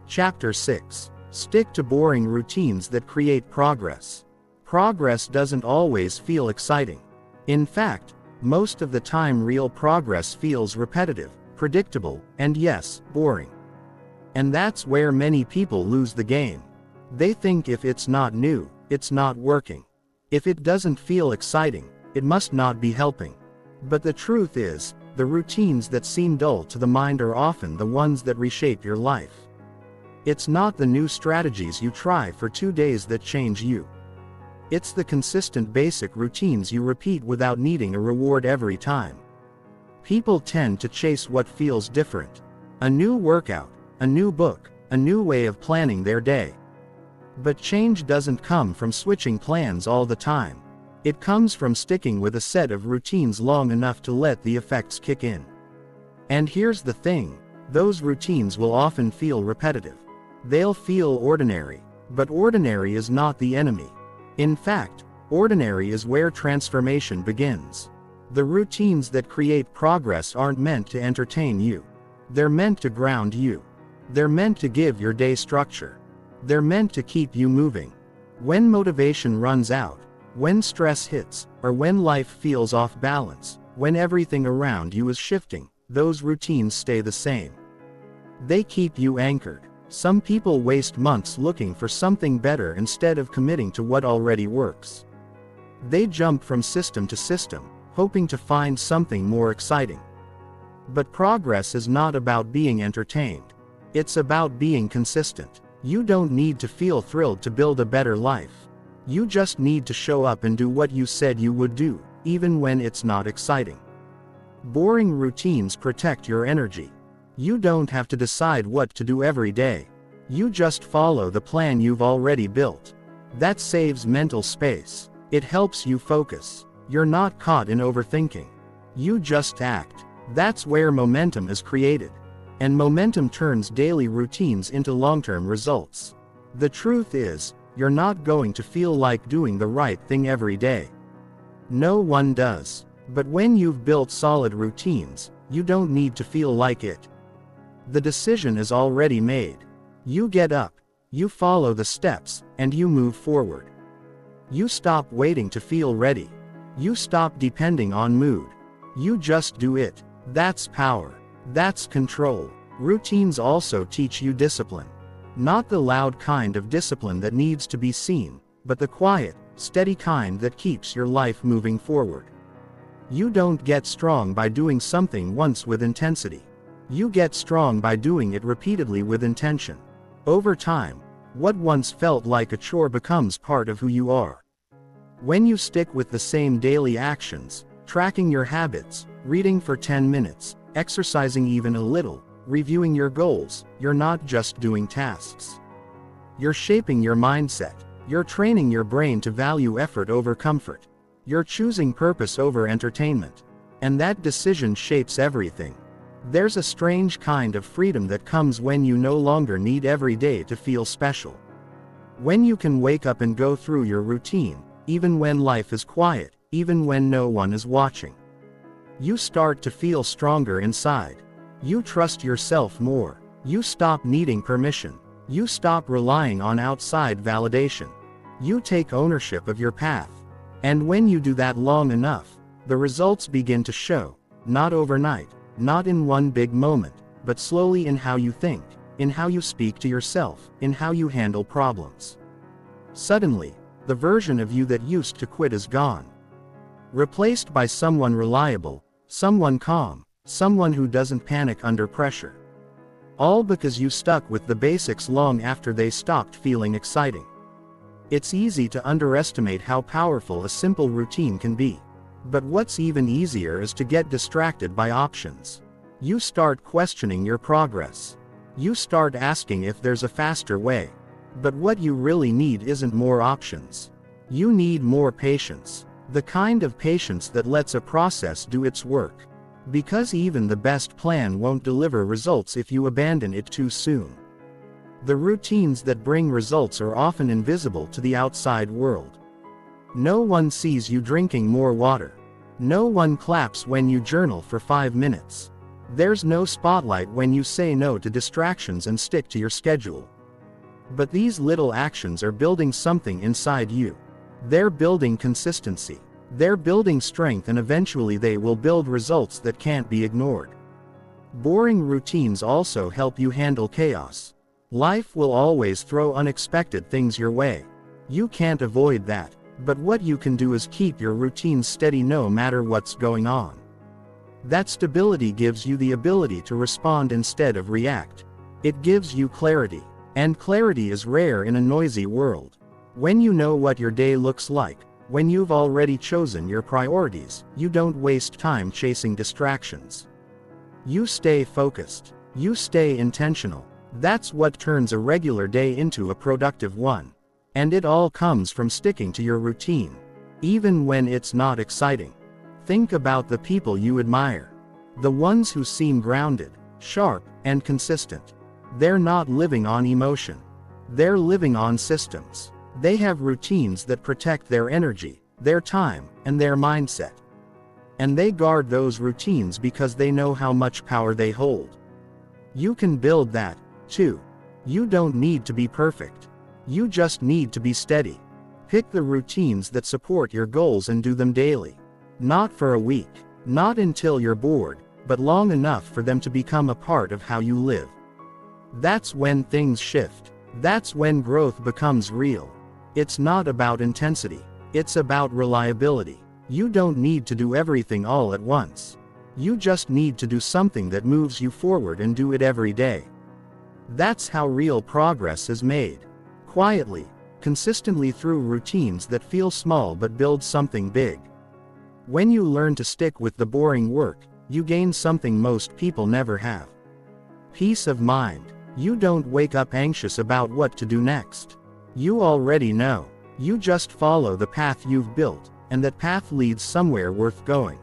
Chapter 6. Stick to boring routines that create progress. Progress doesn't always feel exciting. In fact, most of the time real progress feels repetitive, predictable, and yes, boring. And that's where many people lose the game. They think if it's not new, it's not working. If it doesn't feel exciting, it must not be helping. But the truth is, the routines that seem dull to the mind are often the ones that reshape your life. It's not the new strategies you try for 2 days that change you. It's the consistent basic routines you repeat without needing a reward every time. People tend to chase what feels different. A new workout, a new book, a new way of planning their day. But change doesn't come from switching plans all the time. It comes from sticking with a set of routines long enough to let the effects kick in. And here's the thing, those routines will often feel repetitive. They'll feel ordinary. But ordinary is not the enemy. In fact, ordinary is where transformation begins. The routines that create progress aren't meant to entertain you. They're meant to ground you. They're meant to give your day structure. They're meant to keep you moving. When motivation runs out, when stress hits, or when life feels off balance, when everything around you is shifting, those routines stay the same. They keep you anchored. Some people waste months looking for something better instead of committing to what already works. They jump from system to system, hoping to find something more exciting. But progress is not about being entertained. It's about being consistent. You don't need to feel thrilled to build a better life. You just need to show up and do what you said you would do, even when it's not exciting. Boring routines protect your energy. You don't have to decide what to do every day. You just follow the plan you've already built. That saves mental space. It helps you focus. You're not caught in overthinking. You just act. That's where momentum is created. And momentum turns daily routines into long-term results. The truth is, you're not going to feel like doing the right thing every day. No one does. But when you've built solid routines, you don't need to feel like it. The decision is already made. You get up, you follow the steps, and you move forward. You stop waiting to feel ready. You stop depending on mood. You just do it. That's power. That's control. Routines also teach you discipline. Not the loud kind of discipline that needs to be seen, but the quiet, steady kind that keeps your life moving forward. You don't get strong by doing something once with intensity. You get strong by doing it repeatedly with intention. Over time, what once felt like a chore becomes part of who you are. When you stick with the same daily actions, tracking your habits, reading for 10 minutes, exercising even a little, reviewing your goals, you're not just doing tasks. You're shaping your mindset. You're training your brain to value effort over comfort. You're choosing purpose over entertainment. And that decision shapes everything. There's a strange kind of freedom that comes when you no longer need every day to feel special. When you can wake up and go through your routine, even when life is quiet, even when no one is watching. You start to feel stronger inside. You trust yourself more. You stop needing permission. You stop relying on outside validation. You take ownership of your path. And when you do that long enough, the results begin to show, not overnight, not in one big moment, but slowly in how you think, in how you speak to yourself, in how you handle problems. Suddenly, the version of you that used to quit is gone. Replaced by someone reliable, someone calm, someone who doesn't panic under pressure. All because you stuck with the basics long after they stopped feeling exciting. It's easy to underestimate how powerful a simple routine can be. But what's even easier is to get distracted by options. You start questioning your progress. You start asking if there's a faster way. But what you really need isn't more options. You need more patience. The kind of patience that lets a process do its work. Because even the best plan won't deliver results if you abandon it too soon. The routines that bring results are often invisible to the outside world. No one sees you drinking more water. No one claps when you journal for 5 minutes. There's no spotlight when you say no to distractions and stick to your schedule. But these little actions are building something inside you. They're building consistency. They're building strength, and eventually they will build results that can't be ignored. Boring routines also help you handle chaos. Life will always throw unexpected things your way. You can't avoid that, but what you can do is keep your routine steady no matter what's going on. That stability gives you the ability to respond instead of react. It gives you clarity, and clarity is rare in a noisy world. When you know what your day looks like, when you've already chosen your priorities, you don't waste time chasing distractions. You stay focused. You stay intentional. That's what turns a regular day into a productive one. And it all comes from sticking to your routine, even when it's not exciting. Think about the people you admire. The ones who seem grounded, sharp, and consistent. They're not living on emotion. They're living on systems. They have routines that protect their energy, their time, and their mindset. And they guard those routines because they know how much power they hold. You can build that, too. You don't need to be perfect. You just need to be steady. Pick the routines that support your goals and do them daily. Not for a week, not until you're bored, but long enough for them to become a part of how you live. That's when things shift. That's when growth becomes real. It's not about intensity. It's about reliability. You don't need to do everything all at once. You just need to do something that moves you forward and do it every day. That's how real progress is made. Quietly, consistently through routines that feel small but build something big. When you learn to stick with the boring work, you gain something most people never have. Peace of mind. You don't wake up anxious about what to do next. You already know. You just follow the path you've built, and that path leads somewhere worth going.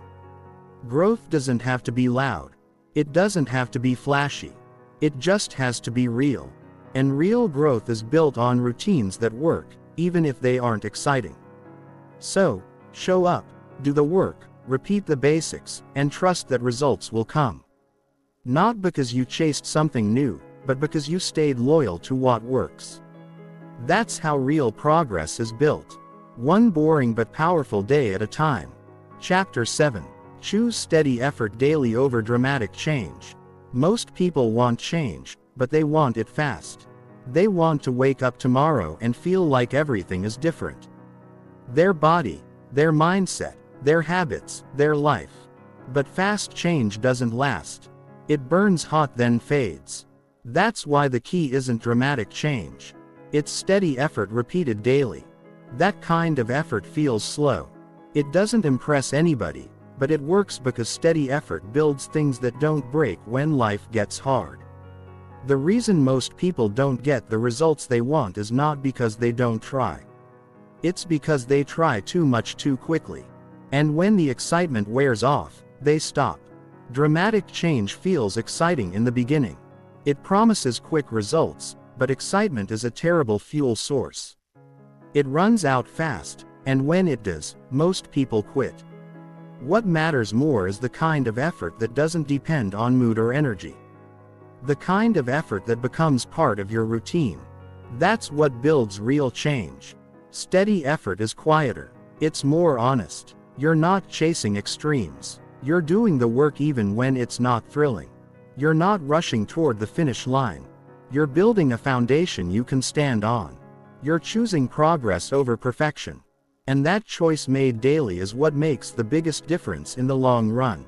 Growth doesn't have to be loud. It doesn't have to be flashy. It just has to be real. And real growth is built on routines that work, even if they aren't exciting. So, show up, do the work, repeat the basics, and trust that results will come. Not because you chased something new, but because you stayed loyal to what works. That's how real progress is built. One boring but powerful day at a time. Chapter 7. Choose steady effort daily over dramatic change. Most people want change, but they want it fast. They want to wake up tomorrow and feel like everything is different. Their body, their mindset, their habits, their life. But fast change doesn't last. It burns hot then fades. That's why the key isn't dramatic change. It's steady effort repeated daily. That kind of effort feels slow. It doesn't impress anybody, but it works because steady effort builds things that don't break when life gets hard. The reason most people don't get the results they want is not because they don't try. It's because they try too much too quickly. And when the excitement wears off, they stop. Dramatic change feels exciting in the beginning. It promises quick results, but excitement is a terrible fuel source. It runs out fast, and when it does, most people quit. What matters more is the kind of effort that doesn't depend on mood or energy. The kind of effort that becomes part of your routine. That's what builds real change. Steady effort is quieter. It's more honest. You're not chasing extremes. You're doing the work even when it's not thrilling. You're not rushing toward the finish line. You're building a foundation you can stand on. You're choosing progress over perfection. And that choice made daily is what makes the biggest difference in the long run.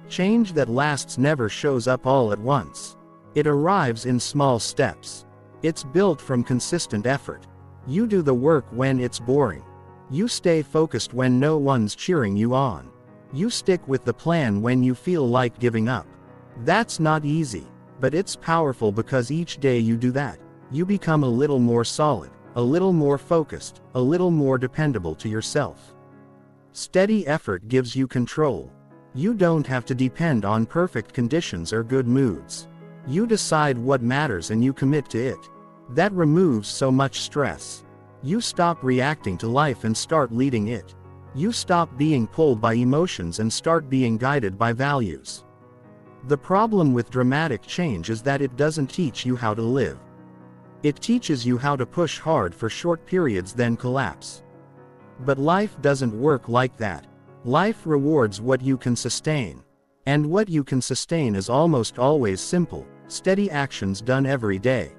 Change that lasts never shows up all at once. It arrives in small steps. It's built from consistent effort. You do the work when it's boring. You stay focused when no one's cheering you on. You stick with the plan when you feel like giving up. That's not easy, but it's powerful because each day you do that, you become a little more solid, a little more focused, a little more dependable to yourself. Steady effort gives you control. You don't have to depend on perfect conditions or good moods. You decide what matters and you commit to it. That removes so much stress. You stop reacting to life and start leading it. You stop being pulled by emotions and start being guided by values. The problem with dramatic change is that it doesn't teach you how to live. It teaches you how to push hard for short periods then collapse. But life doesn't work like that. Life rewards what you can sustain. And what you can sustain is almost always simple, steady actions done every day.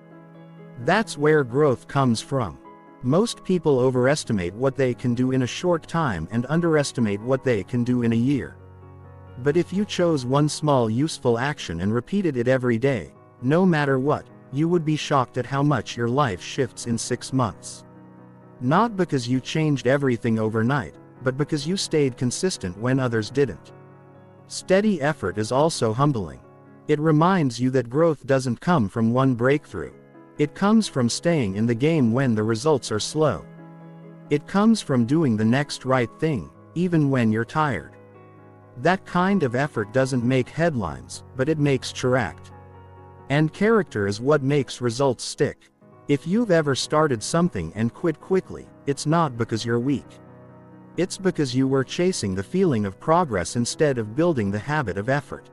That's where growth comes from. Most people overestimate what they can do in a short time and underestimate what they can do in a year. But if you chose one small useful action and repeated it every day, no matter what, you would be shocked at how much your life shifts in 6 months. Not because you changed everything overnight, but because you stayed consistent when others didn't. Steady effort is also humbling. It reminds you that growth doesn't come from one breakthrough. It comes from staying in the game when the results are slow. It comes from doing the next right thing, even when you're tired. That kind of effort doesn't make headlines, but it makes character. And character is what makes results stick. If you've ever started something and quit quickly, it's not because you're weak. It's because you were chasing the feeling of progress instead of building the habit of effort.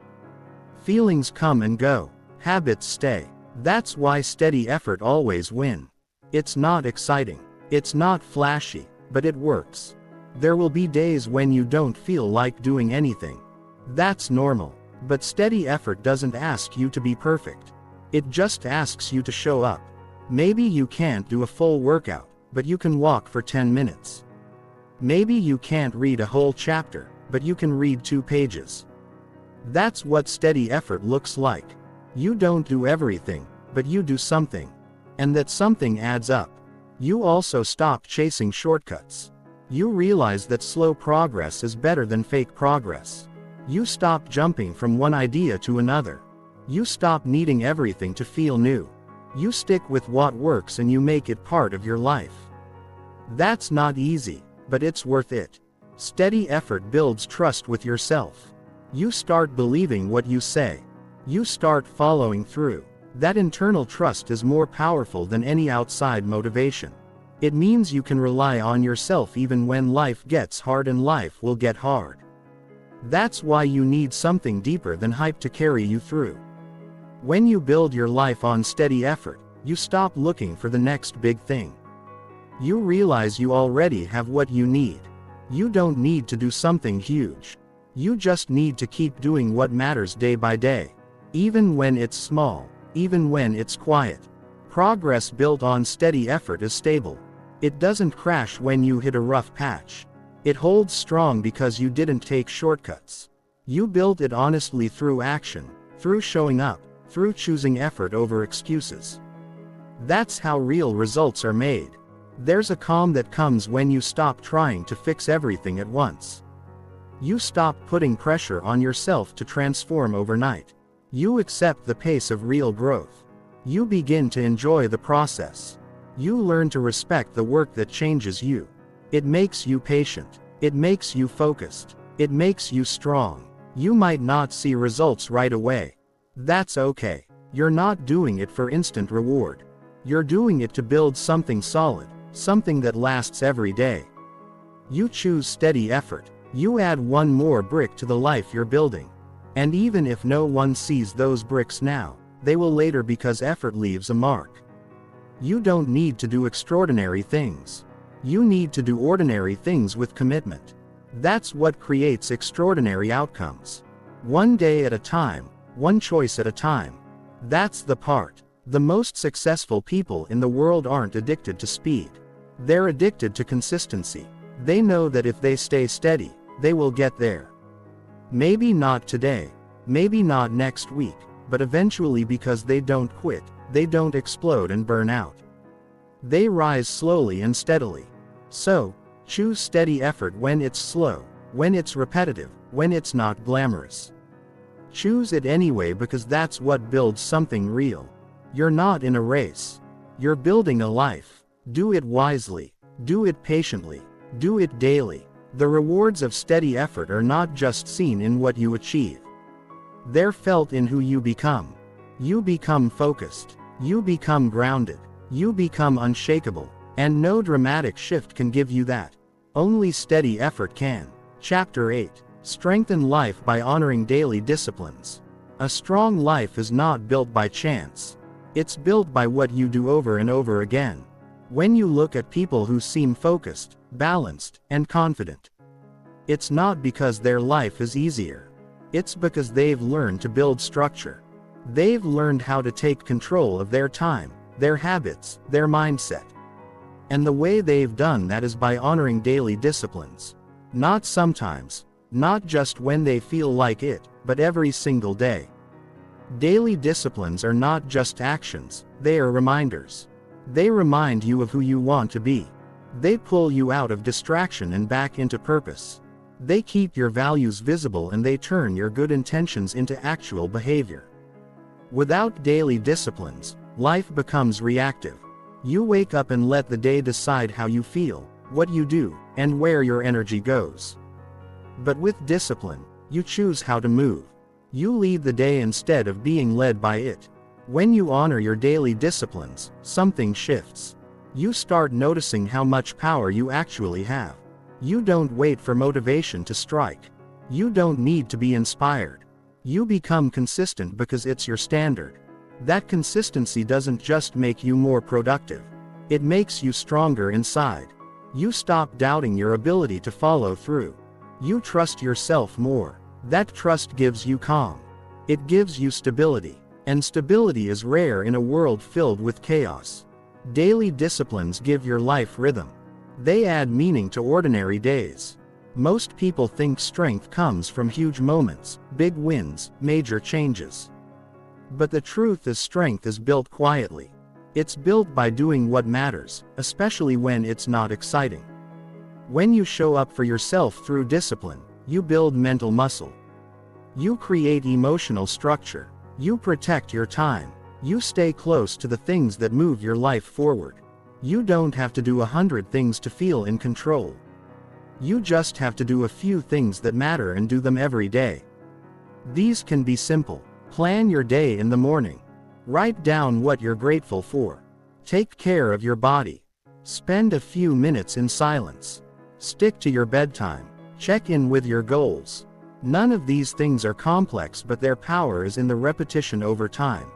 Feelings come and go. Habits stay. That's why steady effort always wins. It's not exciting. It's not flashy, but it works. There will be days when you don't feel like doing anything. That's normal. But steady effort doesn't ask you to be perfect. It just asks you to show up. Maybe you can't do a full workout, but you can walk for 10 minutes. Maybe you can't read a whole chapter, but you can read 2 pages. That's what steady effort looks like. You don't do everything, but you do something. And that something adds up. You also stop chasing shortcuts. You realize that slow progress is better than fake progress. You stop jumping from one idea to another. You stop needing everything to feel new. You stick with what works and you make it part of your life. That's not easy, but it's worth it. Steady effort builds trust with yourself. You start believing what you say. You start following through. That internal trust is more powerful than any outside motivation. It means you can rely on yourself even when life gets hard, and life will get hard. That's why you need something deeper than hype to carry you through. When you build your life on steady effort, you stop looking for the next big thing. You realize you already have what you need. You don't need to do something huge. You just need to keep doing what matters day by day. Even when it's small, even when it's quiet. Progress built on steady effort is stable. It doesn't crash when you hit a rough patch. It holds strong because you didn't take shortcuts. You built it honestly through action, through showing up, through choosing effort over excuses. That's how real results are made. There's a calm that comes when you stop trying to fix everything at once. You stop putting pressure on yourself to transform overnight. You accept the pace of real growth. You begin to enjoy the process. You learn to respect the work that changes you. It makes you patient. It makes you focused. It makes you strong. You might not see results right away. That's okay. You're not doing it for instant reward. You're doing it to build something solid, something that lasts every day. You choose steady effort. You add one more brick to the life you're building. And even if no one sees those bricks now, they will later because effort leaves a mark. You don't need to do extraordinary things. You need to do ordinary things with commitment. That's what creates extraordinary outcomes. One day at a time, one choice at a time. That's the part. The most successful people in the world aren't addicted to speed. They're addicted to consistency. They know that if they stay steady, they will get there. Maybe not today, maybe not next week, but eventually because they don't quit, they don't explode and burn out. They rise slowly and steadily. So, choose steady effort when it's slow, when it's repetitive, when it's not glamorous. Choose it anyway because that's what builds something real. You're not in a race. You're building a life. Do it wisely. Do it patiently. Do it daily. The rewards of steady effort are not just seen in what you achieve. They're felt in who you become. You become focused. You become grounded. You become unshakable. And no dramatic shift can give you that. Only steady effort can. Chapter 8. Strengthen life by honoring daily disciplines. A strong life is not built by chance. It's built by what you do over and over again. When you look at people who seem focused, balanced, and confident, it's not because their life is easier. It's because they've learned to build structure. They've learned how to take control of their time, their habits, their mindset. And the way they've done that is by honoring daily disciplines. Not sometimes, not just when they feel like it, but every single day. Daily disciplines are not just actions, they are reminders. They remind you of who you want to be. They pull you out of distraction and back into purpose. They keep your values visible and they turn your good intentions into actual behavior. Without daily disciplines, life becomes reactive. You wake up and let the day decide how you feel, what you do, and where your energy goes. But with discipline, you choose how to move. You lead the day instead of being led by it. When you honor your daily disciplines, something shifts. You start noticing how much power you actually have. You don't wait for motivation to strike. You don't need to be inspired. You become consistent because it's your standard. That consistency doesn't just make you more productive. It makes you stronger inside. You stop doubting your ability to follow through. You trust yourself more. That trust gives you calm. It gives you stability. And stability is rare in a world filled with chaos. Daily disciplines give your life rhythm. They add meaning to ordinary days. Most people think strength comes from huge moments, big wins, major changes. But the truth is strength is built quietly. It's built by doing what matters, especially when it's not exciting. When you show up for yourself through discipline, you build mental muscle. You create emotional structure. You protect your time. You stay close to the things that move your life forward. You don't have to do 100 things to feel in control. You just have to do a few things that matter and do them every day. These can be simple. Plan your day in the morning. Write down what you're grateful for. Take care of your body. Spend a few minutes in silence. Stick to your bedtime. Check in with your goals. None of these things are complex, but their power is in the repetition over time.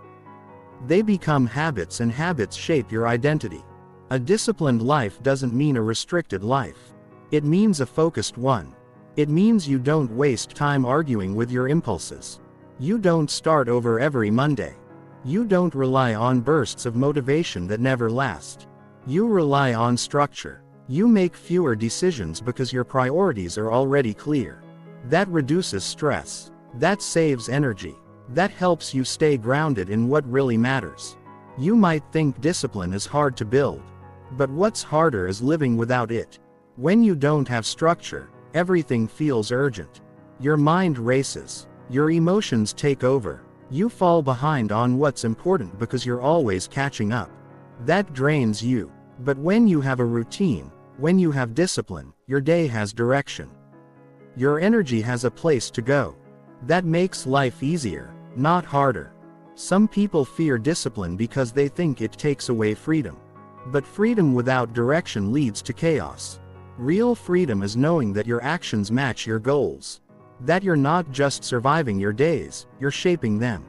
They become habits, and habits shape your identity. A disciplined life doesn't mean a restricted life. It means a focused one. It means you don't waste time arguing with your impulses. You don't start over every Monday. You don't rely on bursts of motivation that never last. You rely on structure. You make fewer decisions because your priorities are already clear. That reduces stress. That saves energy. That helps you stay grounded in what really matters. You might think discipline is hard to build. But what's harder is living without it. When you don't have structure, everything feels urgent. Your mind races. Your emotions take over. You fall behind on what's important because you're always catching up. That drains you. But when you have a routine, when you have discipline, your day has direction. Your energy has a place to go. That makes life easier, not harder. Some people fear discipline because they think it takes away freedom. But freedom without direction leads to chaos. Real freedom is knowing that your actions match your goals. That you're not just surviving your days, you're shaping them.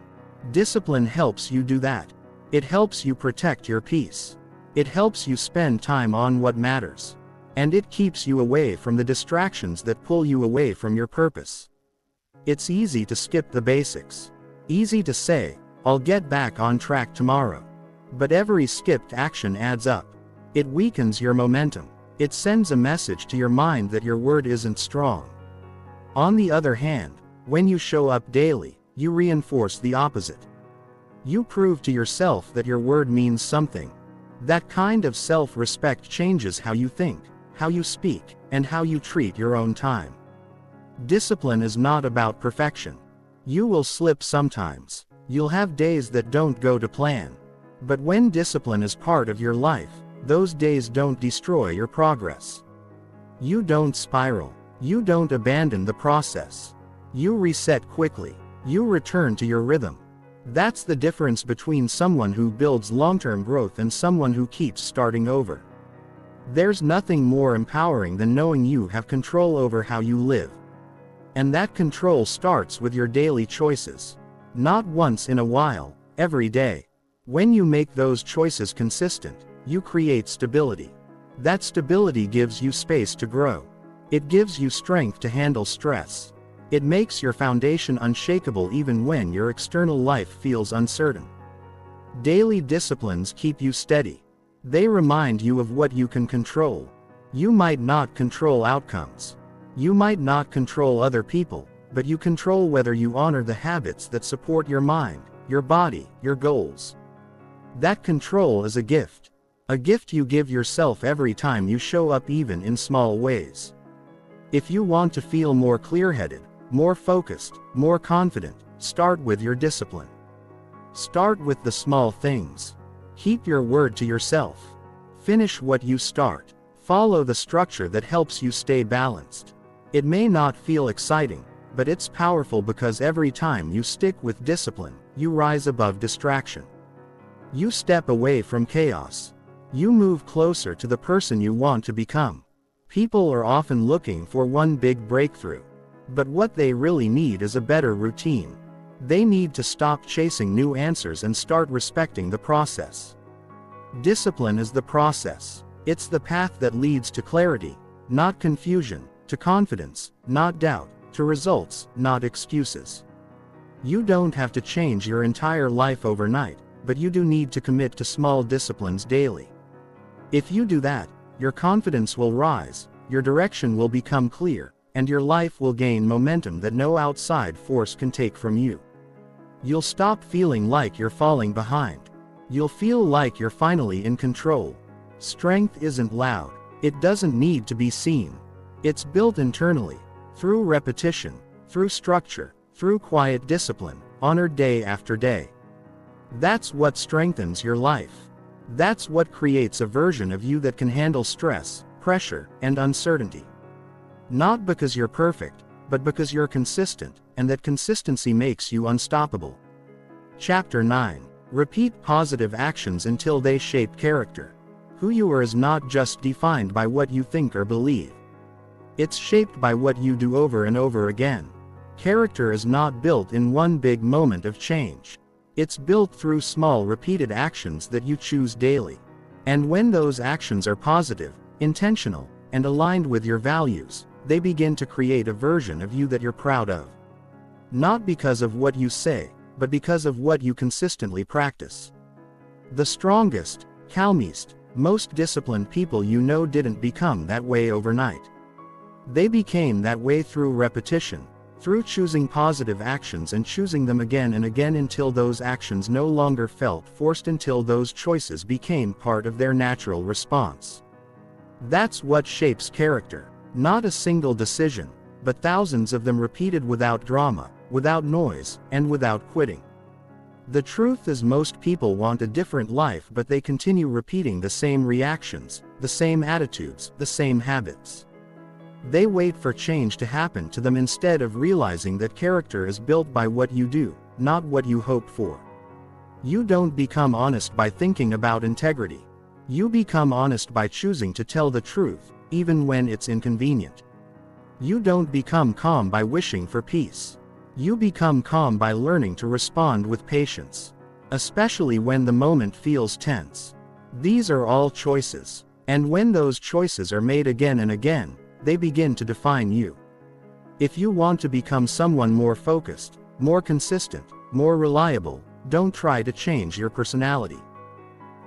Discipline helps you do that. It helps you protect your peace. It helps you spend time on what matters. And it keeps you away from the distractions that pull you away from your purpose. It's easy to skip the basics. Easy to say, I'll get back on track tomorrow. But every skipped action adds up. It weakens your momentum. It sends a message to your mind that your word isn't strong. On the other hand, when you show up daily, you reinforce the opposite. You prove to yourself that your word means something. That kind of self-respect changes how you think, how you speak, and how you treat your own time. Discipline is not about perfection. You will slip sometimes. You'll have days that don't go to plan. But when discipline is part of your life, those days don't destroy your progress. You don't spiral. You don't abandon the process. You reset quickly. You return to your rhythm. That's the difference between someone who builds long-term growth and someone who keeps starting over. There's nothing more empowering than knowing you have control over how you live. And that control starts with your daily choices. Not once in a while, every day. When you make those choices consistent, you create stability. That stability gives you space to grow. It gives you strength to handle stress. It makes your foundation unshakable even when your external life feels uncertain. Daily disciplines keep you steady. They remind you of what you can control. You might not control outcomes. You might not control other people, but you control whether you honor the habits that support your mind, your body, your goals. That control is a gift. A gift you give yourself every time you show up, even in small ways. If you want to feel more clear-headed, more focused, more confident, start with your discipline. Start with the small things. Keep your word to yourself. Finish what you start. Follow the structure that helps you stay balanced. It may not feel exciting, but it's powerful because every time you stick with discipline, you rise above distraction. You step away from chaos. You move closer to the person you want to become. People are often looking for one big breakthrough. But what they really need is a better routine. They need to stop chasing new answers and start respecting the process. Discipline is the process. It's the path that leads to clarity, not confusion, to confidence, not doubt, to results, not excuses. You don't have to change your entire life overnight, but you do need to commit to small disciplines daily. If you do that, your confidence will rise, your direction will become clear, and your life will gain momentum that no outside force can take from you. You'll stop feeling like you're falling behind. You'll feel like you're finally in control. Strength isn't loud. It doesn't need to be seen. It's built internally, through repetition, through structure, through quiet discipline, honored day after day. That's what strengthens your life. That's what creates a version of you that can handle stress, pressure, and uncertainty. Not because you're perfect, but because you're consistent, and that consistency makes you unstoppable. Chapter 9. Repeat positive actions until they shape character. Who you are is not just defined by what you think or believe. It's shaped by what you do over and over again. Character is not built in one big moment of change. It's built through small repeated actions that you choose daily. And when those actions are positive, intentional, and aligned with your values, they begin to create a version of you that you're proud of. Not because of what you say, but because of what you consistently practice. The strongest, calmest, most disciplined people you know didn't become that way overnight. They became that way through repetition, through choosing positive actions and choosing them again and again until those actions no longer felt forced, until those choices became part of their natural response. That's what shapes character. Not a single decision, but thousands of them repeated without drama, without noise, and without quitting. The truth is, most people want a different life, but they continue repeating the same reactions, the same attitudes, the same habits. They wait for change to happen to them instead of realizing that character is built by what you do, not what you hope for. You don't become honest by thinking about integrity. You become honest by choosing to tell the truth, even when it's inconvenient. You don't become calm by wishing for peace. You become calm by learning to respond with patience, especially when the moment feels tense. These are all choices, and when those choices are made again and again, they begin to define you. If you want to become someone more focused, more consistent, more reliable, don't try to change your personality.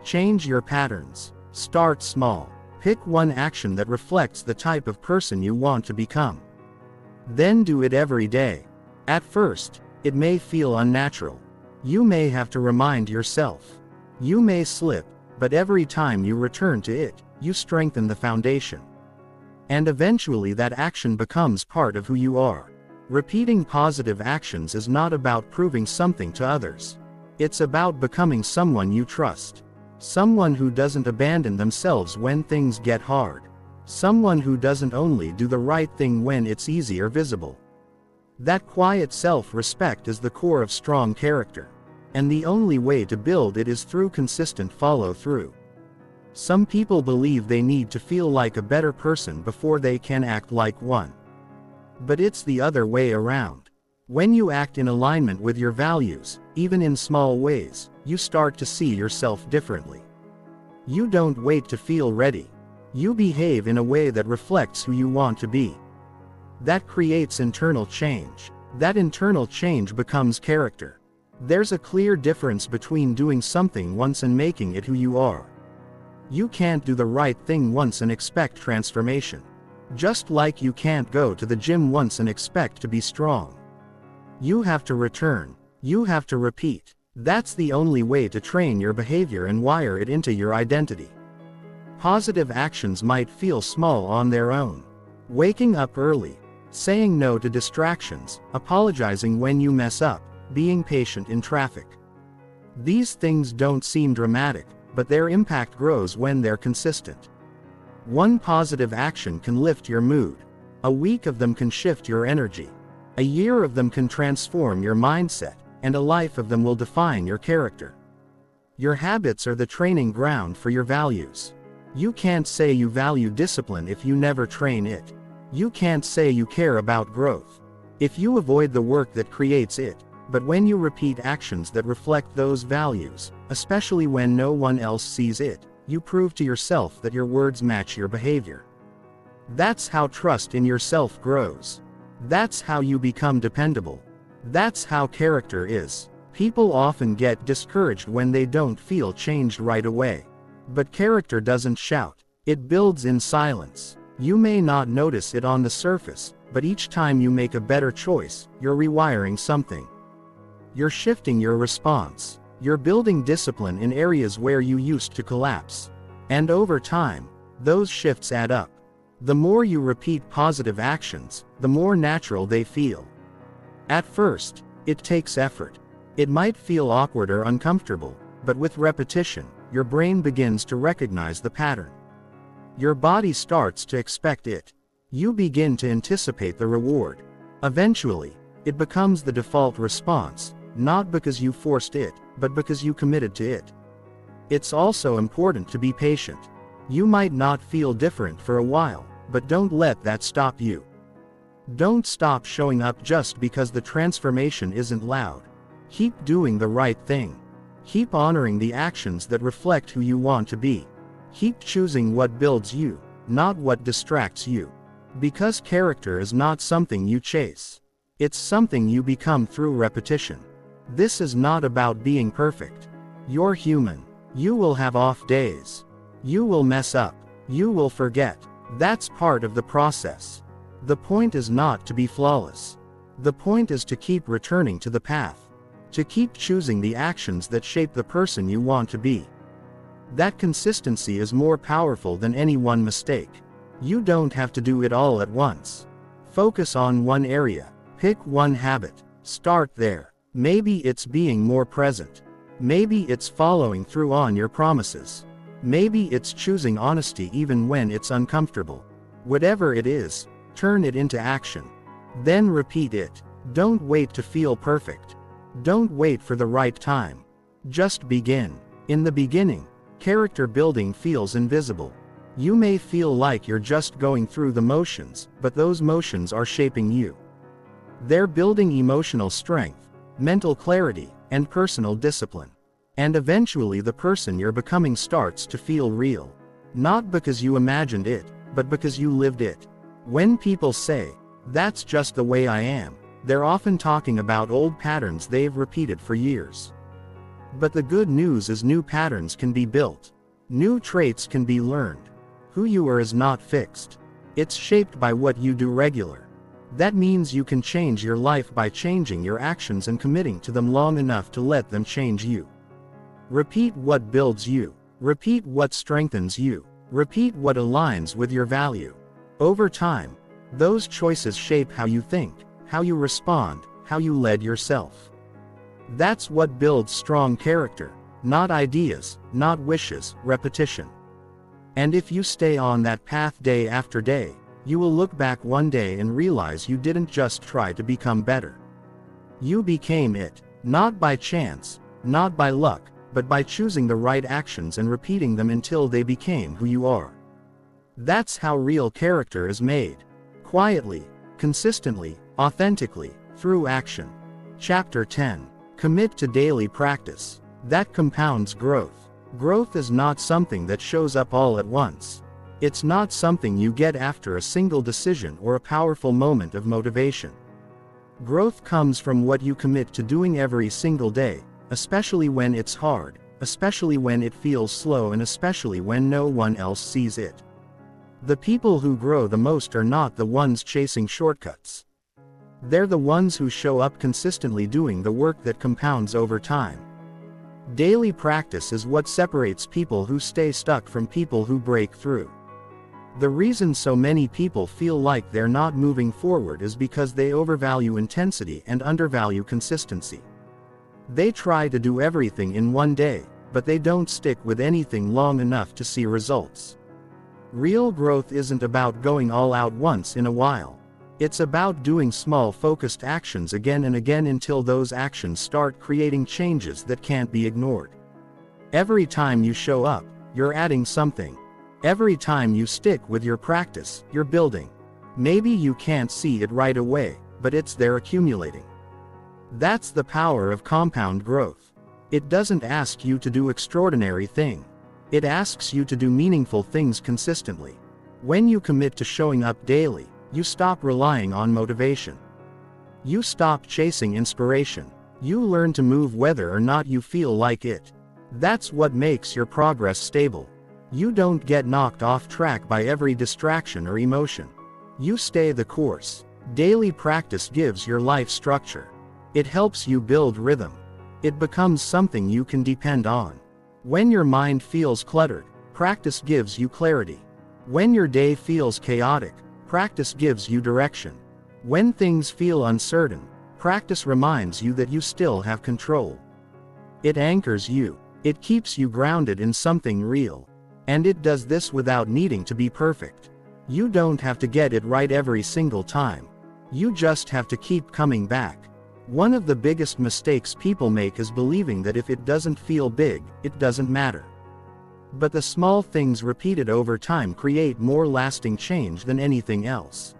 Change your patterns. Start small. Pick one action that reflects the type of person you want to become. Then do it every day. At first, it may feel unnatural. You may have to remind yourself. You may slip, but every time you return to it, you strengthen the foundation. And eventually that action becomes part of who you are. Repeating positive actions is not about proving something to others. It's about becoming someone you trust. Someone who doesn't abandon themselves when things get hard. Someone who doesn't only do the right thing when it's easy or visible. That quiet self-respect is the core of strong character. And the only way to build it is through consistent follow-through. Some people believe they need to feel like a better person before they can act like one. But it's the other way around. When you act in alignment with your values, even in small ways, you start to see yourself differently. You don't wait to feel ready. You behave in a way that reflects who you want to be. That creates internal change. That internal change becomes character. There's a clear difference between doing something once and making it who you are. You can't do the right thing once and expect transformation. Just like you can't go to the gym once and expect to be strong. You have to return. You have to repeat. That's the only way to train your behavior and wire it into your identity. Positive actions might feel small on their own. Waking up early, saying no to distractions, apologizing when you mess up, being patient in traffic. These things don't seem dramatic, but their impact grows when they're consistent. One positive action can lift your mood. A week of them can shift your energy. A year of them can transform your mindset, and a life of them will define your character. Your habits are the training ground for your values. You can't say you value discipline if you never train it. You can't say you care about growth if you avoid the work that creates it. But when you repeat actions that reflect those values, especially when no one else sees it, you prove to yourself that your words match your behavior. That's how trust in yourself grows. That's how you become dependable. That's how character is. People often get discouraged when they don't feel changed right away. But character doesn't shout. It builds in silence. You may not notice it on the surface, but each time you make a better choice, you're rewiring something. You're shifting your response. You're building discipline in areas where you used to collapse. And over time, those shifts add up. The more you repeat positive actions, the more natural they feel. At first, it takes effort. It might feel awkward or uncomfortable, but with repetition, your brain begins to recognize the pattern. Your body starts to expect it. You begin to anticipate the reward. Eventually, it becomes the default response, not because you forced it, but because you committed to it. It's also important to be patient. You might not feel different for a while, but don't let that stop you. Don't stop showing up just because the transformation isn't loud. Keep doing the right thing. Keep honoring the actions that reflect who you want to be. Keep choosing what builds you, not what distracts you. Because character is not something you chase. It's something you become through repetition. This is not about being perfect. You're human. You will have off days. You will mess up. You will forget. That's part of the process. The point is not to be flawless. The point is to keep returning to the path. To keep choosing the actions that shape the person you want to be. That consistency is more powerful than any one mistake. You don't have to do it all at once. Focus on one area. Pick one habit. Start there. Maybe it's being more present. Maybe it's following through on your promises. Maybe it's choosing honesty even when it's uncomfortable. Whatever it is, turn it into action. Then repeat it. Don't wait to feel perfect. Don't wait for the right time. Just begin. In the beginning, character building feels invisible. You may feel like you're just going through the motions, but those motions are shaping you. They're building emotional strength, mental clarity, and personal discipline. And eventually the person you're becoming starts to feel real. Not because you imagined it, but because you lived it. When people say, "That's just the way I am," they're often talking about old patterns they've repeated for years. But the good news is new patterns can be built. New traits can be learned. Who you are is not fixed. It's shaped by what you do regular. That means you can change your life by changing your actions and committing to them long enough to let them change you. Repeat what builds you. Repeat what strengthens you. Repeat what aligns with your value. Over time, those choices shape how you think, how you respond, how you lead yourself. That's what builds strong character. Not ideas, not wishes, repetition. And if you stay on that path day after day, you will look back one day and realize you didn't just try to become better. You became it, not by chance, not by luck, but by choosing the right actions and repeating them until they became who you are. That's how real character is made. Quietly, consistently, authentically, through action. Chapter 10. Commit to daily practice. That compounds growth. Growth is not something that shows up all at once. It's not something you get after a single decision or a powerful moment of motivation. Growth comes from what you commit to doing every single day, especially when it's hard, especially when it feels slow, and especially when no one else sees it. The people who grow the most are not the ones chasing shortcuts. They're the ones who show up consistently doing the work that compounds over time. Daily practice is what separates people who stay stuck from people who break through. The reason so many people feel like they're not moving forward is because they overvalue intensity and undervalue consistency. They try to do everything in one day, but they don't stick with anything long enough to see results. Real growth isn't about going all out once in a while. It's about doing small focused actions again and again until those actions start creating changes that can't be ignored. Every time you show up, you're adding something. Every time you stick with your practice, you're building. Maybe you can't see it right away, but it's there accumulating. That's the power of compound growth. It doesn't ask you to do extraordinary things. It asks you to do meaningful things consistently. When you commit to showing up daily, you stop relying on motivation. You stop chasing inspiration. You learn to move whether or not you feel like it. That's what makes your progress stable. You don't get knocked off track by every distraction or emotion. You stay the course. Daily practice gives your life structure. It helps you build rhythm. It becomes something you can depend on. When your mind feels cluttered, practice gives you clarity. When your day feels chaotic, practice gives you direction. When things feel uncertain, practice reminds you that you still have control. It anchors you. It keeps you grounded in something real. And it does this without needing to be perfect. You don't have to get it right every single time. You just have to keep coming back. One of the biggest mistakes people make is believing that if it doesn't feel big, it doesn't matter. But the small things repeated over time create more lasting change than anything else.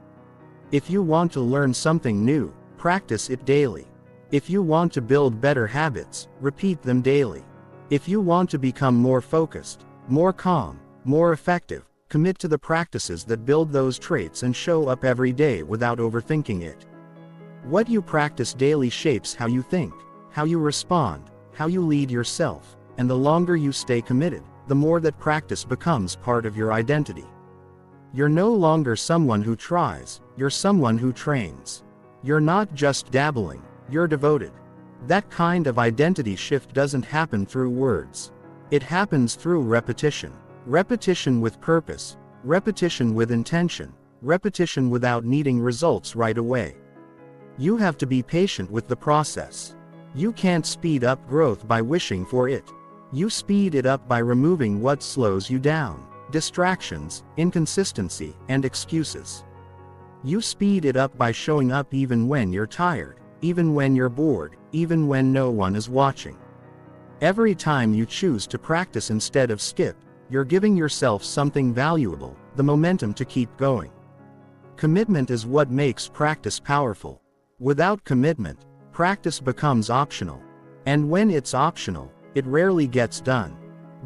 If you want to learn something new, practice it daily. If you want to build better habits, repeat them daily. If you want to become more focused, more calm, more effective, Commit to the practices that build those traits and show up every day without overthinking it. What you practice daily shapes how you think, how you respond, how you lead yourself, and the longer you stay committed, the more that practice becomes part of your identity. You're no longer someone who tries, you're someone who trains. You're not just dabbling, you're devoted. That kind of identity shift doesn't happen through words. It happens through repetition. Repetition with purpose, repetition with intention, repetition without needing results right away. You have to be patient with the process. You can't speed up growth by wishing for it. You speed it up by removing what slows you down: distractions, inconsistency, and excuses. You speed it up by showing up even when you're tired, even when you're bored, even when no one is watching. Every time you choose to practice instead of skip, you're giving yourself something valuable, the momentum to keep going. Commitment is what makes practice powerful. Without commitment, practice becomes optional. And when it's optional, it rarely gets done.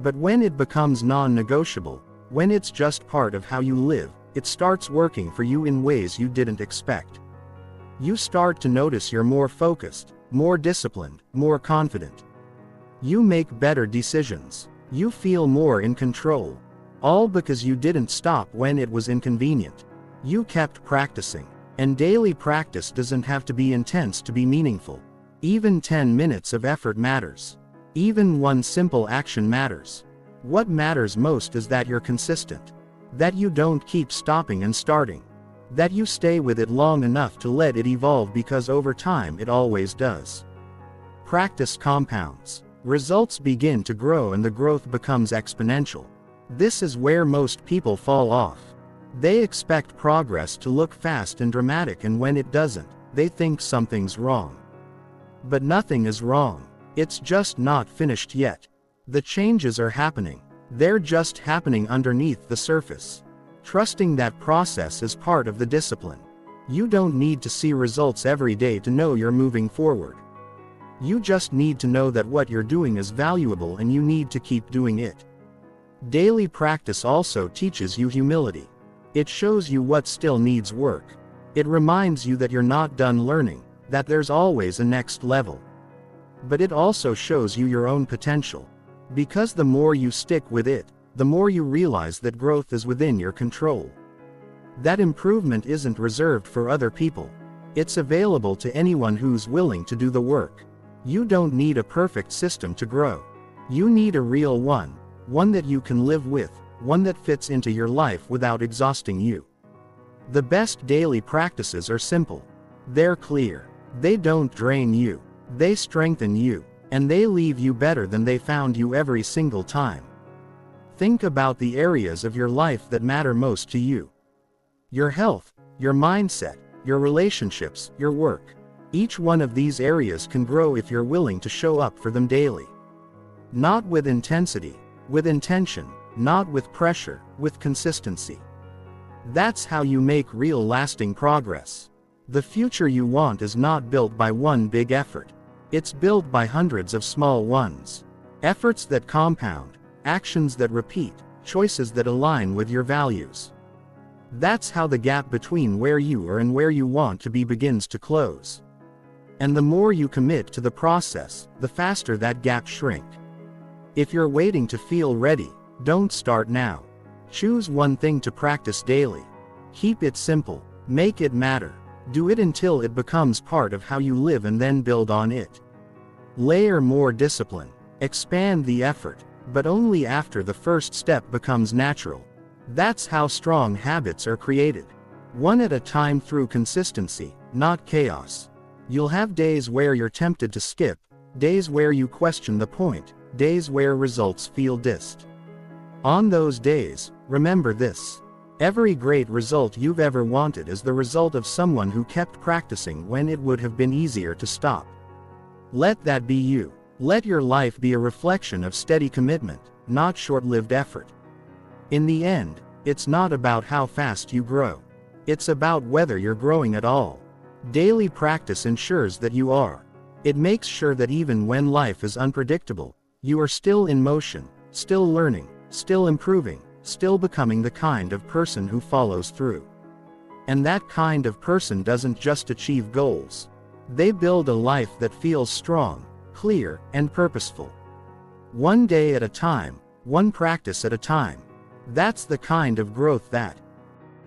But when it becomes non-negotiable, when it's just part of how you live, it starts working for you in ways you didn't expect. You start to notice you're more focused, more disciplined, more confident. You make better decisions. You feel more in control. All because you didn't stop when it was inconvenient. You kept practicing. And daily practice doesn't have to be intense to be meaningful. Even 10 minutes of effort matters. Even one simple action matters. What matters most is that you're consistent. That you don't keep stopping and starting. That you stay with it long enough to let it evolve, because over time it always does. Practice compounds. Results begin to grow and the growth becomes exponential. This is where most people fall off. They expect progress to look fast and dramatic, and when it doesn't, they think something's wrong. But nothing is wrong. It's just not finished yet. The changes are happening. They're just happening underneath the surface. Trusting that process is part of the discipline. You don't need to see results every day to know you're moving forward. You just need to know that what you're doing is valuable and you need to keep doing it. Daily practice also teaches you humility. It shows you what still needs work. It reminds you that you're not done learning, that there's always a next level. But it also shows you your own potential. Because the more you stick with it, the more you realize that growth is within your control. That improvement isn't reserved for other people. It's available to anyone who's willing to do the work. You don't need a perfect system to grow. You need a real one that you can live with, one that fits into your life without exhausting you. The best daily practices are simple. They're clear. They don't drain you. They strengthen you. And they leave you better than they found you every single time. Think about the areas of your life that matter most to you. Your health, your mindset, your relationships, your work. Each one of these areas can grow if you're willing to show up for them daily. Not with intensity, with intention. Not with pressure, with consistency. That's how you make real lasting progress. The future you want is not built by one big effort. It's built by hundreds of small ones. Efforts that compound, actions that repeat, choices that align with your values. That's how the gap between where you are and where you want to be begins to close. And the more you commit to the process, the faster that gap shrinks. If you're waiting to feel ready, don't start now. Choose one thing to practice daily. Keep it simple. Make it matter. Do it until it becomes part of how you live and then build on it. Layer more discipline. Expand the effort, but only after the first step becomes natural. That's how strong habits are created. One at a time through consistency, not chaos. You'll have days where you're tempted to skip, days where you question the point, days where results feel distant. On those days, remember this. Every great result you've ever wanted is the result of someone who kept practicing when it would have been easier to stop. Let that be you. Let your life be a reflection of steady commitment, not short-lived effort. In the end, it's not about how fast you grow. It's about whether you're growing at all. Daily practice ensures that you are. It makes sure that even when life is unpredictable, you are still in motion, still learning, still improving, still becoming the kind of person who follows through. And that kind of person doesn't just achieve goals. They build a life that feels strong, clear, and purposeful. One day at a time, one practice at a time. That's the kind of growth that